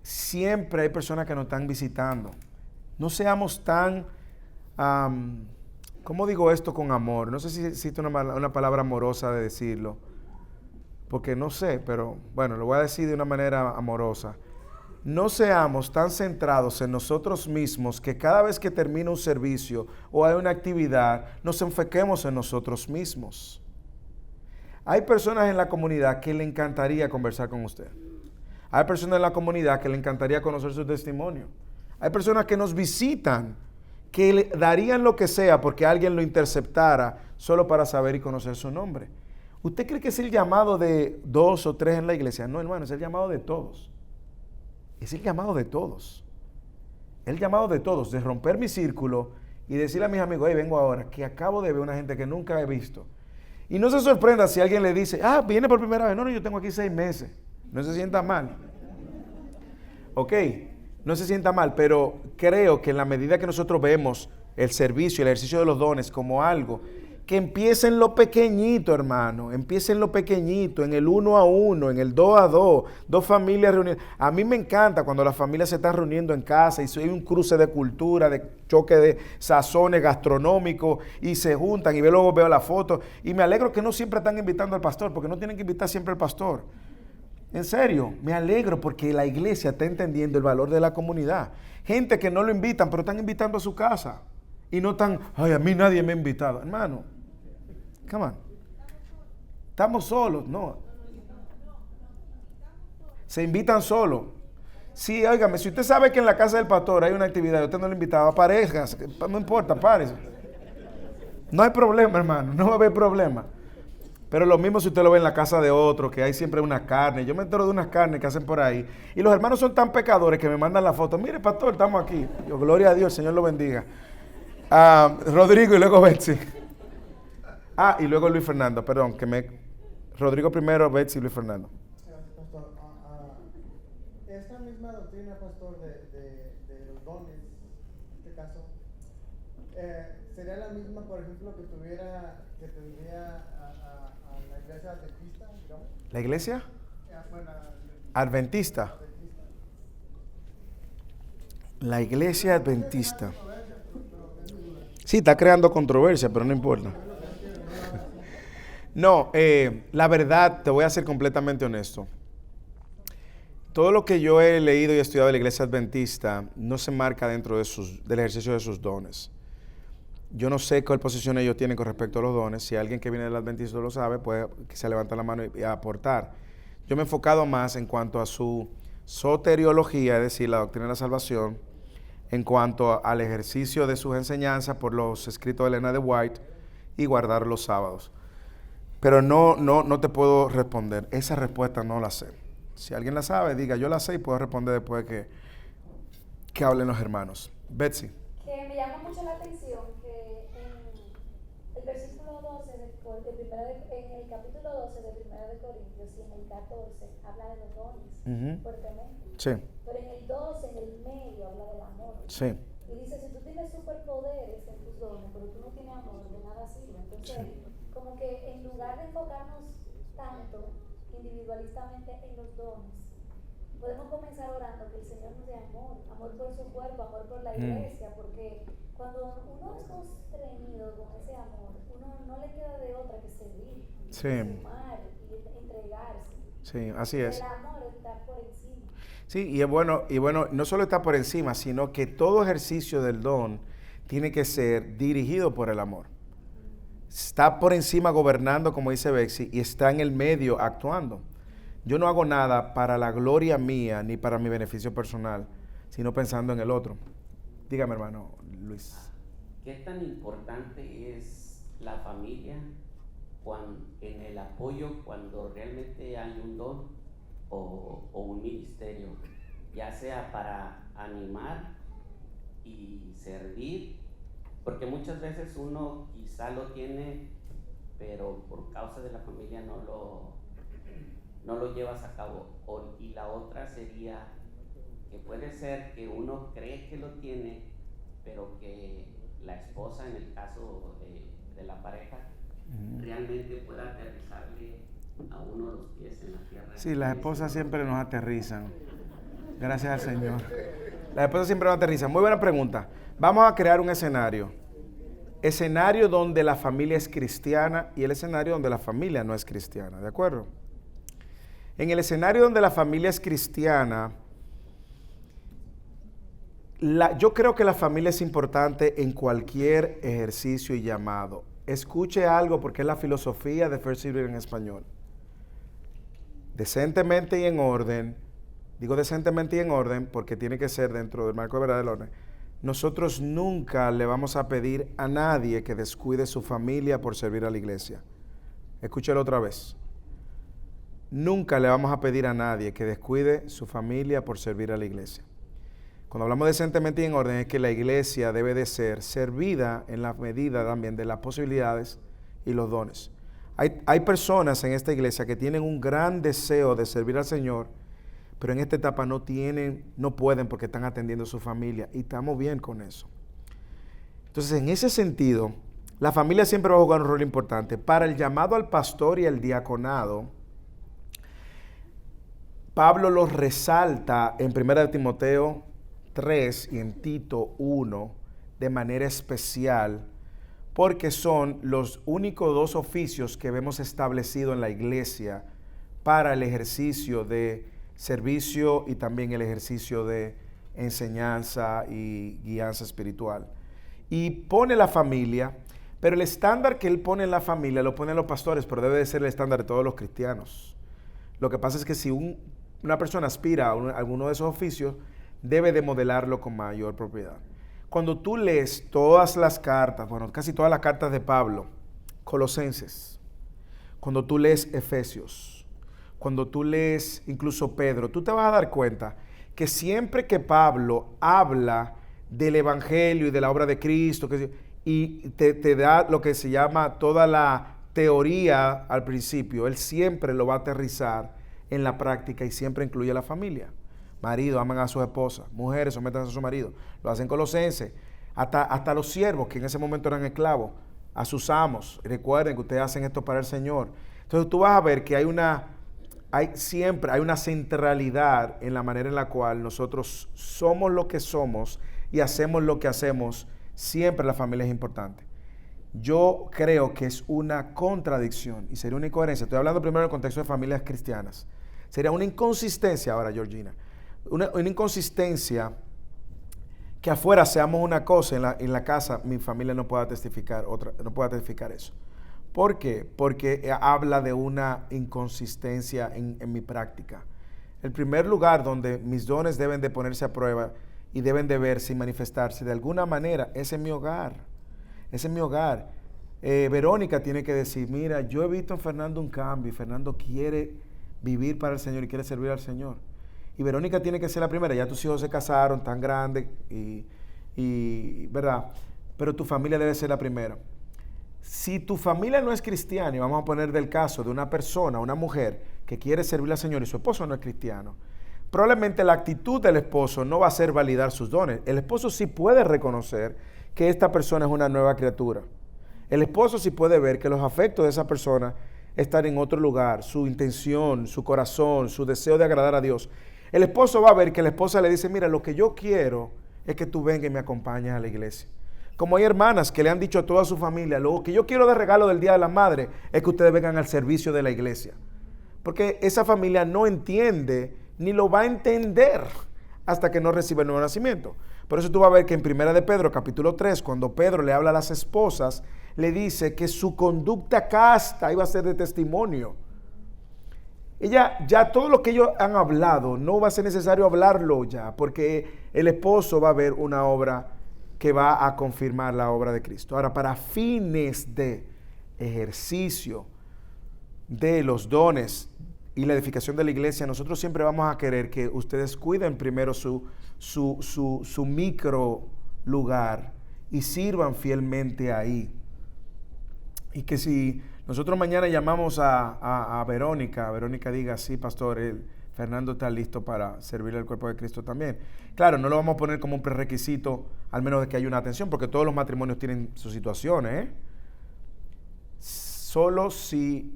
Siempre hay personas que nos están visitando. No seamos tan, ¿cómo digo esto con amor? No sé si existe una palabra amorosa de decirlo. Porque no sé, pero bueno, lo voy a decir de una manera amorosa. No seamos tan centrados en nosotros mismos que cada vez que termina un servicio o hay una actividad, nos enfoquemos en nosotros mismos. Hay personas en la comunidad que le encantaría conversar con usted. Hay personas en la comunidad que le encantaría conocer su testimonio. Hay personas que nos visitan, que le darían lo que sea porque alguien lo interceptara solo para saber y conocer su nombre. ¿Usted cree que es el llamado de 2 o 3 en la iglesia? No, hermano, es el llamado de todos. Es el llamado de todos. El llamado de todos, de romper mi círculo y decirle a mis amigos, hey, vengo ahora, que acabo de ver una gente que nunca he visto. Y no se sorprenda si alguien le dice, viene por primera vez. No, yo tengo aquí 6 meses. No se sienta mal. Ok, no se sienta mal, pero creo que en la medida que nosotros vemos el servicio, el ejercicio de los dones como algo, que empiece en lo pequeñito, hermano, empiece en lo pequeñito, en el 1 a 1, en el 2 a 2, 2 familias reunidas. A mí me encanta cuando las familias se están reuniendo en casa y hay un cruce de cultura, de choque de sazones gastronómicos y se juntan y luego veo la foto y me alegro que no siempre están invitando al pastor, porque no tienen que invitar siempre al pastor. En serio, me alegro porque la iglesia está entendiendo el valor de la comunidad. Gente que no lo invitan, pero están invitando a su casa. Y no están, a mí nadie me ha invitado. Hermano, come on. Estamos solos, no. Se invitan solos. Sí, óigame, si usted sabe que en la casa del pastor hay una actividad y usted no lo invitaba, aparezca, no importa, párese. No hay problema, hermano, no va a haber problema. Pero lo mismo si usted lo ve en la casa de otro, que hay siempre una carne. Yo me entero de unas carnes que hacen por ahí. Y los hermanos son tan pecadores que me mandan la foto. Mire, pastor, estamos aquí. Yo, gloria a Dios, el Señor lo bendiga. Rodrigo y luego Betsy. Y luego Luis Fernando, perdón, Rodrigo primero, Betsy y Luis Fernando. Pastor, esta misma doctrina, pastor, de los dones, en este caso, sería la misma, por ejemplo, que tendría a la iglesia adventista, digamos. ¿La iglesia? Bueno, Adventista. La iglesia adventista. Sí, está creando controversia, pero no importa. No, la verdad, te voy a ser completamente honesto. Todo lo que yo he leído y estudiado de la iglesia adventista no se marca dentro del ejercicio de sus dones. Yo no sé cuál posición ellos tienen con respecto a los dones. Si alguien que viene del adventismo lo sabe, puede que se levante la mano y aportar. Yo me he enfocado más en cuanto a su soteriología, es decir, la doctrina de la salvación, en cuanto al ejercicio de sus enseñanzas por los escritos de Elena de White y guardar los sábados. Pero no te puedo responder. Esa respuesta no la sé. Si alguien la sabe, diga, yo la sé y puedo responder después que hablen los hermanos. Betsy. Que me llama mucho la atención que en el versículo 12, en el capítulo 12 de 1 de Corintios y en el 14 habla de los dones fuertemente. Sí. Pero en el 12, en el medio, habla del amor. Sí. Y dice, si tú tienes superpoderes en tus dones, pero tú no tienes amor, de nada sirve. Entonces, como que en lugar de enfocarnos tanto individualistamente en los dones, podemos comenzar orando que el Señor nos dé amor por su cuerpo, amor por la iglesia, porque cuando uno es constreñido con ese amor, uno no le queda de otra que servir, sumar y entregarse. Sí, así es. El amor está por encima. Sí, y es bueno, no solo está por encima, sino que todo ejercicio del don tiene que ser dirigido por el amor. Está por encima gobernando, como dice Betsy, y está en el medio actuando. Yo no hago nada para la gloria mía ni para mi beneficio personal, sino pensando en el otro. Dígame, hermano Luis. ¿Qué tan importante es la familia en el apoyo cuando realmente hay un don o un ministerio, ya sea para animar y servir Porque muchas veces uno quizá lo tiene, pero por causa de la familia no lo llevas a cabo. Y la otra sería que puede ser que uno cree que lo tiene, pero que la esposa, en el caso de la pareja, realmente pueda aterrizarle a uno los pies en la tierra. Sí, las esposas siempre nos aterrizan. Gracias al Señor. Las esposas siempre nos aterrizan. Muy buena pregunta. Vamos a crear un escenario. Escenario donde la familia es cristiana y el escenario donde la familia no es cristiana. ¿De acuerdo? En el escenario donde la familia es cristiana, yo creo que la familia es importante en cualquier ejercicio y llamado. Escuche algo porque es la filosofía de First City en español. Decentemente y en orden, digo decentemente y en orden porque tiene que ser dentro del marco de verdad del orden. Nosotros nunca le vamos a pedir a nadie que descuide su familia por servir a la iglesia. Escúchelo otra vez. Nunca le vamos a pedir a nadie que descuide su familia por servir a la iglesia. Cuando hablamos decentemente y en orden es que la iglesia debe de ser servida en la medida también de las posibilidades y los dones. Hay personas en esta iglesia que tienen un gran deseo de servir al Señor, pero en esta etapa no pueden porque están atendiendo a su familia y estamos bien con eso. Entonces, en ese sentido, la familia siempre va a jugar un rol importante. Para el llamado al pastor y el diaconado, Pablo los resalta en 1 Timoteo 3 y en Tito 1 de manera especial porque son los únicos dos oficios que vemos establecido en la iglesia para el ejercicio de servicio y también el ejercicio de enseñanza y guianza espiritual. Y pone la familia, pero el estándar que él pone en la familia lo ponen los pastores, pero debe de ser el estándar de todos los cristianos. Lo que pasa es que si una persona aspira a alguno de esos oficios, debe de modelarlo con mayor propiedad. Cuando tú lees todas las cartas, bueno, casi todas las cartas de Pablo, Colosenses, cuando tú lees Efesios, cuando tú lees incluso Pedro, tú te vas a dar cuenta que siempre que Pablo habla del Evangelio y de la obra de Cristo, y te da lo que se llama toda la teoría al principio, él siempre lo va a aterrizar en la práctica y siempre incluye a la familia. Maridos, aman a su esposa. Mujeres, sometan a su marido. Lo hacen Colosenses. Hasta los siervos, que en ese momento eran esclavos, a sus amos. Recuerden que ustedes hacen esto para el Señor. Entonces tú vas a ver que siempre hay una centralidad en la manera en la cual nosotros somos lo que somos y hacemos lo que hacemos. Siempre la familia es importante. Yo creo que es una contradicción y sería una incoherencia. Estoy hablando primero en el contexto de familias cristianas. Sería una inconsistencia ahora, Georgina. Una inconsistencia que afuera seamos una cosa, en la casa mi familia no pueda testificar eso. ¿Por qué? Porque habla de una inconsistencia en mi práctica. El primer lugar donde mis dones deben de ponerse a prueba y deben de verse y manifestarse de alguna manera es en mi hogar. Es en mi hogar. Verónica tiene que decir, mira, yo he visto en Fernando un cambio y Fernando quiere vivir para el Señor y quiere servir al Señor. Y Verónica tiene que ser la primera. Ya tus hijos se casaron, tan grandes, y ¿verdad? Pero tu familia debe ser la primera. Si tu familia no es cristiana, y vamos a poner del caso de una persona, una mujer, que quiere servir al Señor y su esposo no es cristiano, probablemente la actitud del esposo no va a ser validar sus dones. El esposo sí puede reconocer que esta persona es una nueva criatura. El esposo sí puede ver que los afectos de esa persona están en otro lugar, su intención, su corazón, su deseo de agradar a Dios. El esposo va a ver que la esposa le dice, mira, lo que yo quiero es que tú vengas y me acompañes a la iglesia. Como hay hermanas que le han dicho a toda su familia, lo que yo quiero de regalo del Día de la Madre es que ustedes vengan al servicio de la iglesia. Porque esa familia no entiende, ni lo va a entender hasta que no reciba el nuevo nacimiento. Por eso tú vas a ver que en 1 de Pedro, capítulo 3, cuando Pedro le habla a las esposas, le dice que su conducta casta iba a ser de testimonio. Ya todo lo que ellos han hablado, no va a ser necesario hablarlo ya, porque el esposo va a ver una obra que va a confirmar la obra de Cristo. Ahora, para fines de ejercicio de los dones y la edificación de la iglesia, nosotros siempre vamos a querer que ustedes cuiden primero su micro lugar y sirvan fielmente ahí. Y que si nosotros mañana llamamos a Verónica diga, sí, pastor, Fernando está listo para servir al cuerpo de Cristo también. Claro, no lo vamos a poner como un prerequisito, al menos de que haya una atención, porque todos los matrimonios tienen sus situaciones, Solo si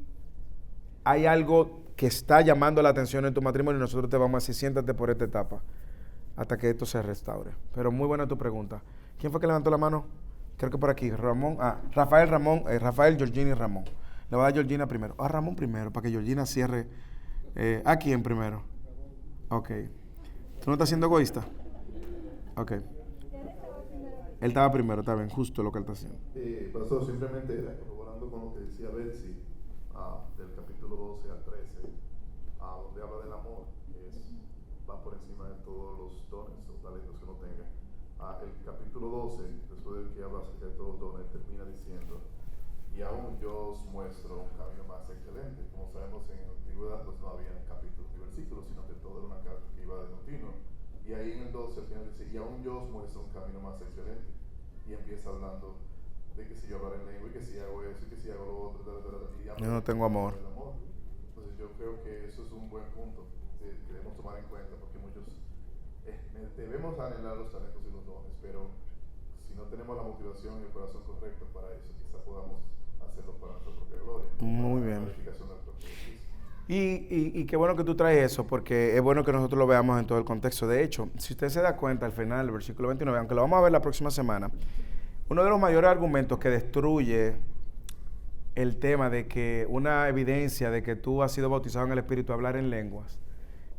hay algo que está llamando la atención en tu matrimonio, nosotros te vamos a decir, siéntate por esta etapa, hasta que esto se restaure. Pero muy buena tu pregunta. ¿Quién fue que levantó la mano? Creo que por aquí, Rafael, Georgina y Ramón. Le voy a dar a Georgina primero. A Ramón primero, para que Georgina cierre. ¿A quién primero? Ok. ¿Tú no estás siendo egoísta? Ok. Él estaba primero, está bien, justo lo que él está haciendo. Pastor, simplemente corroborando con lo que decía Betsy, del capítulo 12 al 13, donde habla del amor, va por encima de todos los dones o talentos que uno tenga. El capítulo 12, después del que habla acerca de todos los dones, termina diciendo, y aún yo os muestro un camino más excelente. Como sabemos, en la antigüedad pues no había capítulos ni versículos, sino que todo era una carta que iba de continuo. Y ahí en el 12 al final dice, y aún yo os muestro un camino más excelente. Y empieza hablando de que si yo hablar en lengua, y que si hago eso, y que si hago lo otro, y yo no tengo amor. Entonces yo creo que eso es un buen punto que debemos tomar en cuenta, porque muchos debemos anhelar los talentos y los dones, pero si no tenemos la motivación y el corazón correcto para eso, quizá podamos hacerlo para nuestra propia gloria. Muy bien. Y qué bueno que tú traes eso, porque es bueno que nosotros lo veamos en todo el contexto. De hecho, si usted se da cuenta al final del versículo 29, aunque lo vamos a ver la próxima semana, uno de los mayores argumentos que destruye el tema de que una evidencia de que tú has sido bautizado en el Espíritu, hablar en lenguas,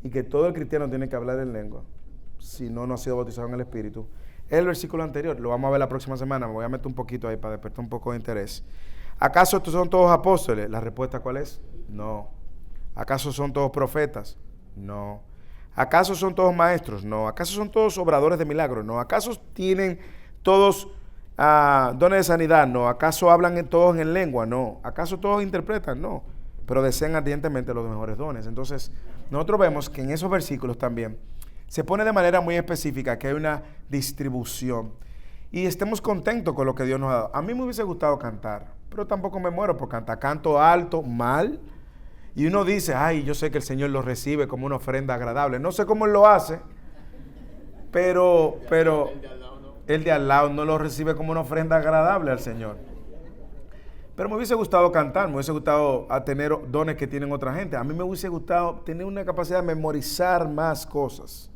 y que todo el cristiano tiene que hablar en lengua, si no ha sido bautizado en el Espíritu, es el versículo anterior. Lo vamos a ver la próxima semana, me voy a meter un poquito ahí para despertar un poco de interés. ¿Acaso estos son todos apóstoles? La respuesta, ¿cuál es? No. ¿Acaso son todos profetas? No. ¿Acaso son todos maestros? No. ¿Acaso son todos obradores de milagros? No. ¿Acaso tienen todos dones de sanidad? No. ¿Acaso hablan todos en lengua? No. ¿Acaso todos interpretan? No. Pero desean ardientemente los mejores dones. Entonces, nosotros vemos que en esos versículos también se pone de manera muy específica que hay una distribución. Y estemos contentos con lo que Dios nos ha dado. A mí me hubiese gustado cantar, pero tampoco me muero por cantar. Canto alto, mal. Y uno dice, ay, yo sé que el Señor lo recibe como una ofrenda agradable. No sé cómo Él lo hace, pero el de al lado no lo recibe como una ofrenda agradable al Señor. Pero me hubiese gustado cantar, me hubiese gustado tener dones que tienen otra gente. A mí me hubiese gustado tener una capacidad de memorizar más cosas.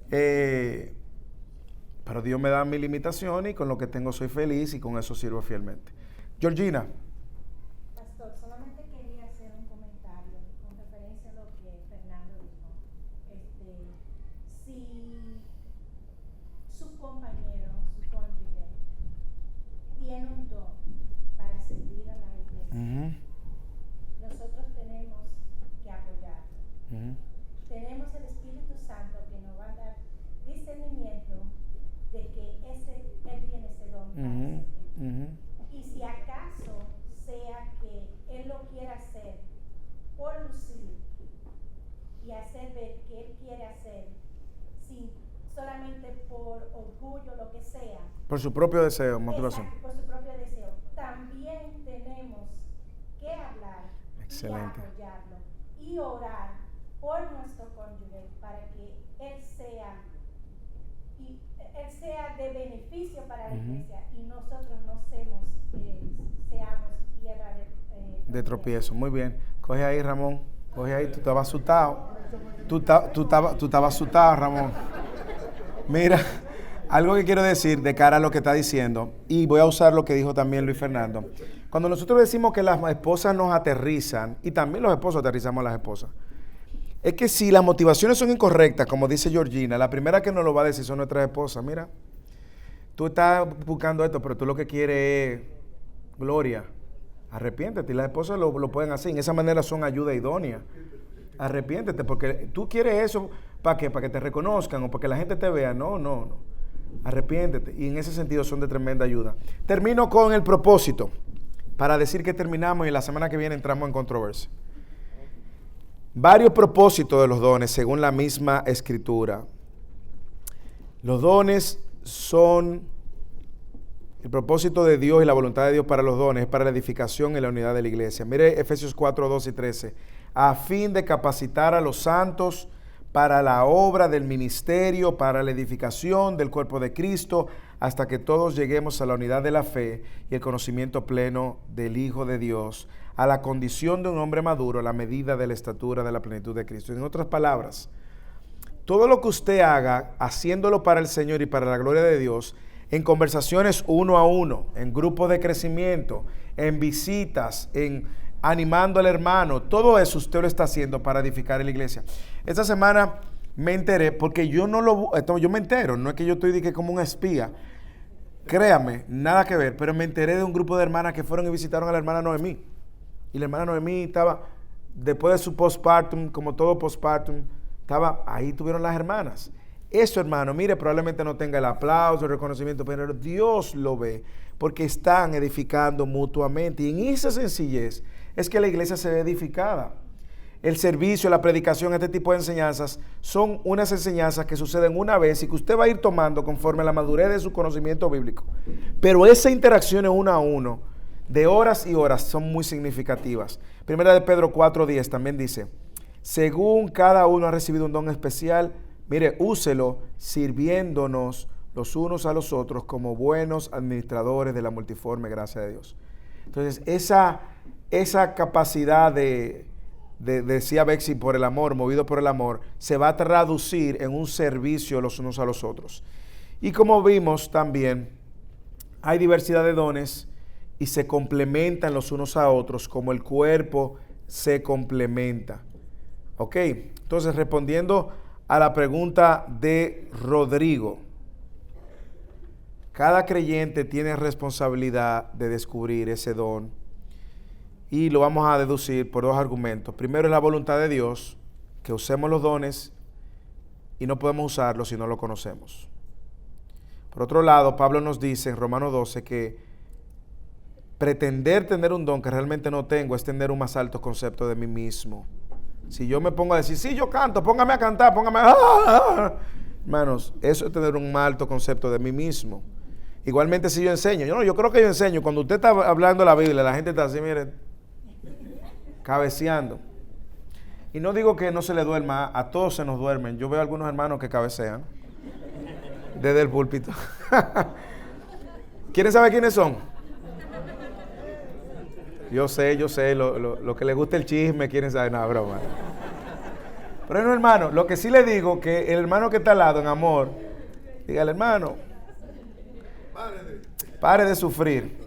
Pero Dios me da mi limitación y con lo que tengo soy feliz y con eso sirvo fielmente. Georgina. Pastor, solamente quería hacer un comentario con referencia a lo que Fernando dijo. Si su compañero, su cónyuge, tiene un don para servir a la iglesia, nosotros tenemos que apoyarlo. Tenemos el Espíritu Santo que nos va a dar discernimiento de que él tiene ese don para servir. Y si acaso sea que él lo quiera hacer por lucir y hacer ver que él quiere hacer, sin solamente por orgullo, lo que sea. Por su propio deseo, motivación. Exacto, por su propio deseo. También tenemos que hablar Excelente. y apoyarlo y orar por nuestro cónyuge para que él sea de beneficio para la iglesia y nosotros no seamos piedra de tropiezo. Muy bien. Coge ahí, Ramón. Coge ahí. Tú estabas asustado. Tú estabas asustado, Ramón. Mira, algo que quiero decir de cara a lo que está diciendo, y voy a usar lo que dijo también Luis Fernando. Cuando nosotros decimos que las esposas nos aterrizan, y también los esposos aterrizamos a las esposas, es que si las motivaciones son incorrectas, como dice Georgina, la primera que nos lo va a decir son nuestras esposas. Mira, tú estás buscando esto, pero tú lo que quieres es gloria. Arrepiéntete. Y las esposas lo pueden hacer. En esa manera son ayuda idónea. Arrepiéntete, porque tú quieres eso, ¿para qué? Para que te reconozcan o para que la gente te vea. No. Arrepiéntete. Y en ese sentido son de tremenda ayuda. Termino con el propósito, para decir que terminamos y la semana que viene entramos en controversia. Varios propósitos de los dones según la misma escritura. Los dones son El propósito de Dios y la voluntad de Dios para los dones es para la edificación y la unidad de la iglesia. Mire Efesios 4, 12 y 13. A fin de capacitar a los santos para la obra del ministerio, para la edificación del cuerpo de Cristo, hasta que todos lleguemos a la unidad de la fe y el conocimiento pleno del Hijo de Dios, a la condición de un hombre maduro, a la medida de la estatura de la plenitud de Cristo. En otras palabras, todo lo que usted haga, haciéndolo para el Señor y para la gloria de Dios, en conversaciones uno a uno, en grupos de crecimiento, en visitas, en animando al hermano, todo eso usted lo está haciendo para edificar la iglesia. Esta semana me enteré, porque yo me entero, no es que yo estoy como un espía, créame, nada que ver, pero me enteré de un grupo de hermanas que fueron y visitaron a la hermana Noemí. Y la hermana Noemí estaba, después de su postpartum, como todo postpartum, estaba, ahí tuvieron las hermanas. Eso, hermano, mire, probablemente no tenga el aplauso, el reconocimiento, pero Dios lo ve, porque están edificando mutuamente. Y en esa sencillez es que la iglesia se ve edificada. El servicio, la predicación, este tipo de enseñanzas son unas enseñanzas que suceden una vez y que usted va a ir tomando conforme a la madurez de su conocimiento bíblico. Pero esas interacciones uno a uno, de horas y horas, son muy significativas. Primera de Pedro 4:10 también dice, según cada uno ha recibido un don especial, mire, úselo sirviéndonos los unos a los otros como buenos administradores de la multiforme gracia de Dios. Entonces, esa capacidad decía Bexy, por el amor, movido por el amor, se va a traducir en un servicio los unos a los otros. Y como vimos también, hay diversidad de dones y se complementan los unos a otros como el cuerpo se complementa. ¿Ok? Entonces, respondiendo a la pregunta de Rodrigo, cada creyente tiene responsabilidad de descubrir ese don y lo vamos a deducir por dos argumentos. Primero es la voluntad de Dios, que usemos los dones y no podemos usarlos si no lo conocemos. Por otro lado, Pablo nos dice en Romanos 12 que pretender tener un don que realmente no tengo es tener un más alto concepto de mí mismo. Si yo me pongo a decir, sí, yo canto, póngame a cantar, póngame a... Hermanos, eso es tener un alto concepto de mí mismo. Igualmente si yo enseño, yo creo que yo enseño. Cuando usted está hablando la Biblia, la gente está así, mire, cabeceando. Y no digo que no se le duerma, a todos se nos duermen. Yo veo a algunos hermanos que cabecean desde el púlpito. ¿Quieren saber quiénes son? Yo sé, lo que les gusta el chisme, quieren saber, no, broma. Pero no, hermano, lo que sí le digo, que el hermano que está al lado en amor, dígale, hermano, pare de sufrir.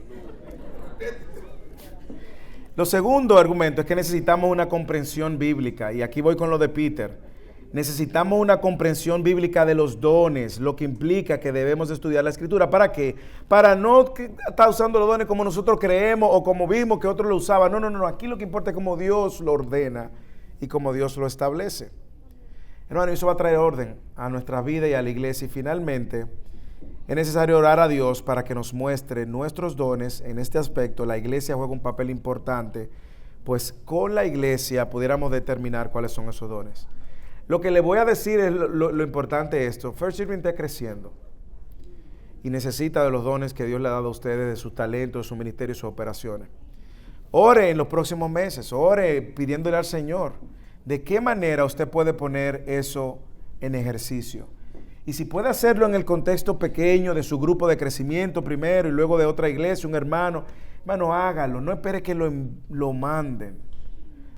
Lo segundo argumento es que necesitamos una comprensión bíblica, y aquí voy con lo de Peter. Necesitamos una comprensión bíblica de los dones, lo que implica que debemos estudiar la Escritura. ¿Para qué? Para no estar usando los dones como nosotros creemos o como vimos que otros lo usaban. No. Aquí lo que importa es cómo Dios lo ordena y cómo Dios lo establece. Hermano, eso va a traer orden a nuestra vida y a la iglesia. Y finalmente, es necesario orar a Dios para que nos muestre nuestros dones. En este aspecto, la iglesia juega un papel importante, pues con la iglesia pudiéramos determinar cuáles son esos dones. Lo que le voy a decir es lo importante de esto. First Serving está creciendo y necesita de los dones que Dios le ha dado a ustedes, de sus talentos, de su ministerio y sus operaciones. Ore en los próximos meses, ore pidiéndole al Señor de qué manera usted puede poner eso en ejercicio. Y si puede hacerlo en el contexto pequeño de su grupo de crecimiento primero y luego de otra iglesia, un hermano, hágalo, no espere que lo manden.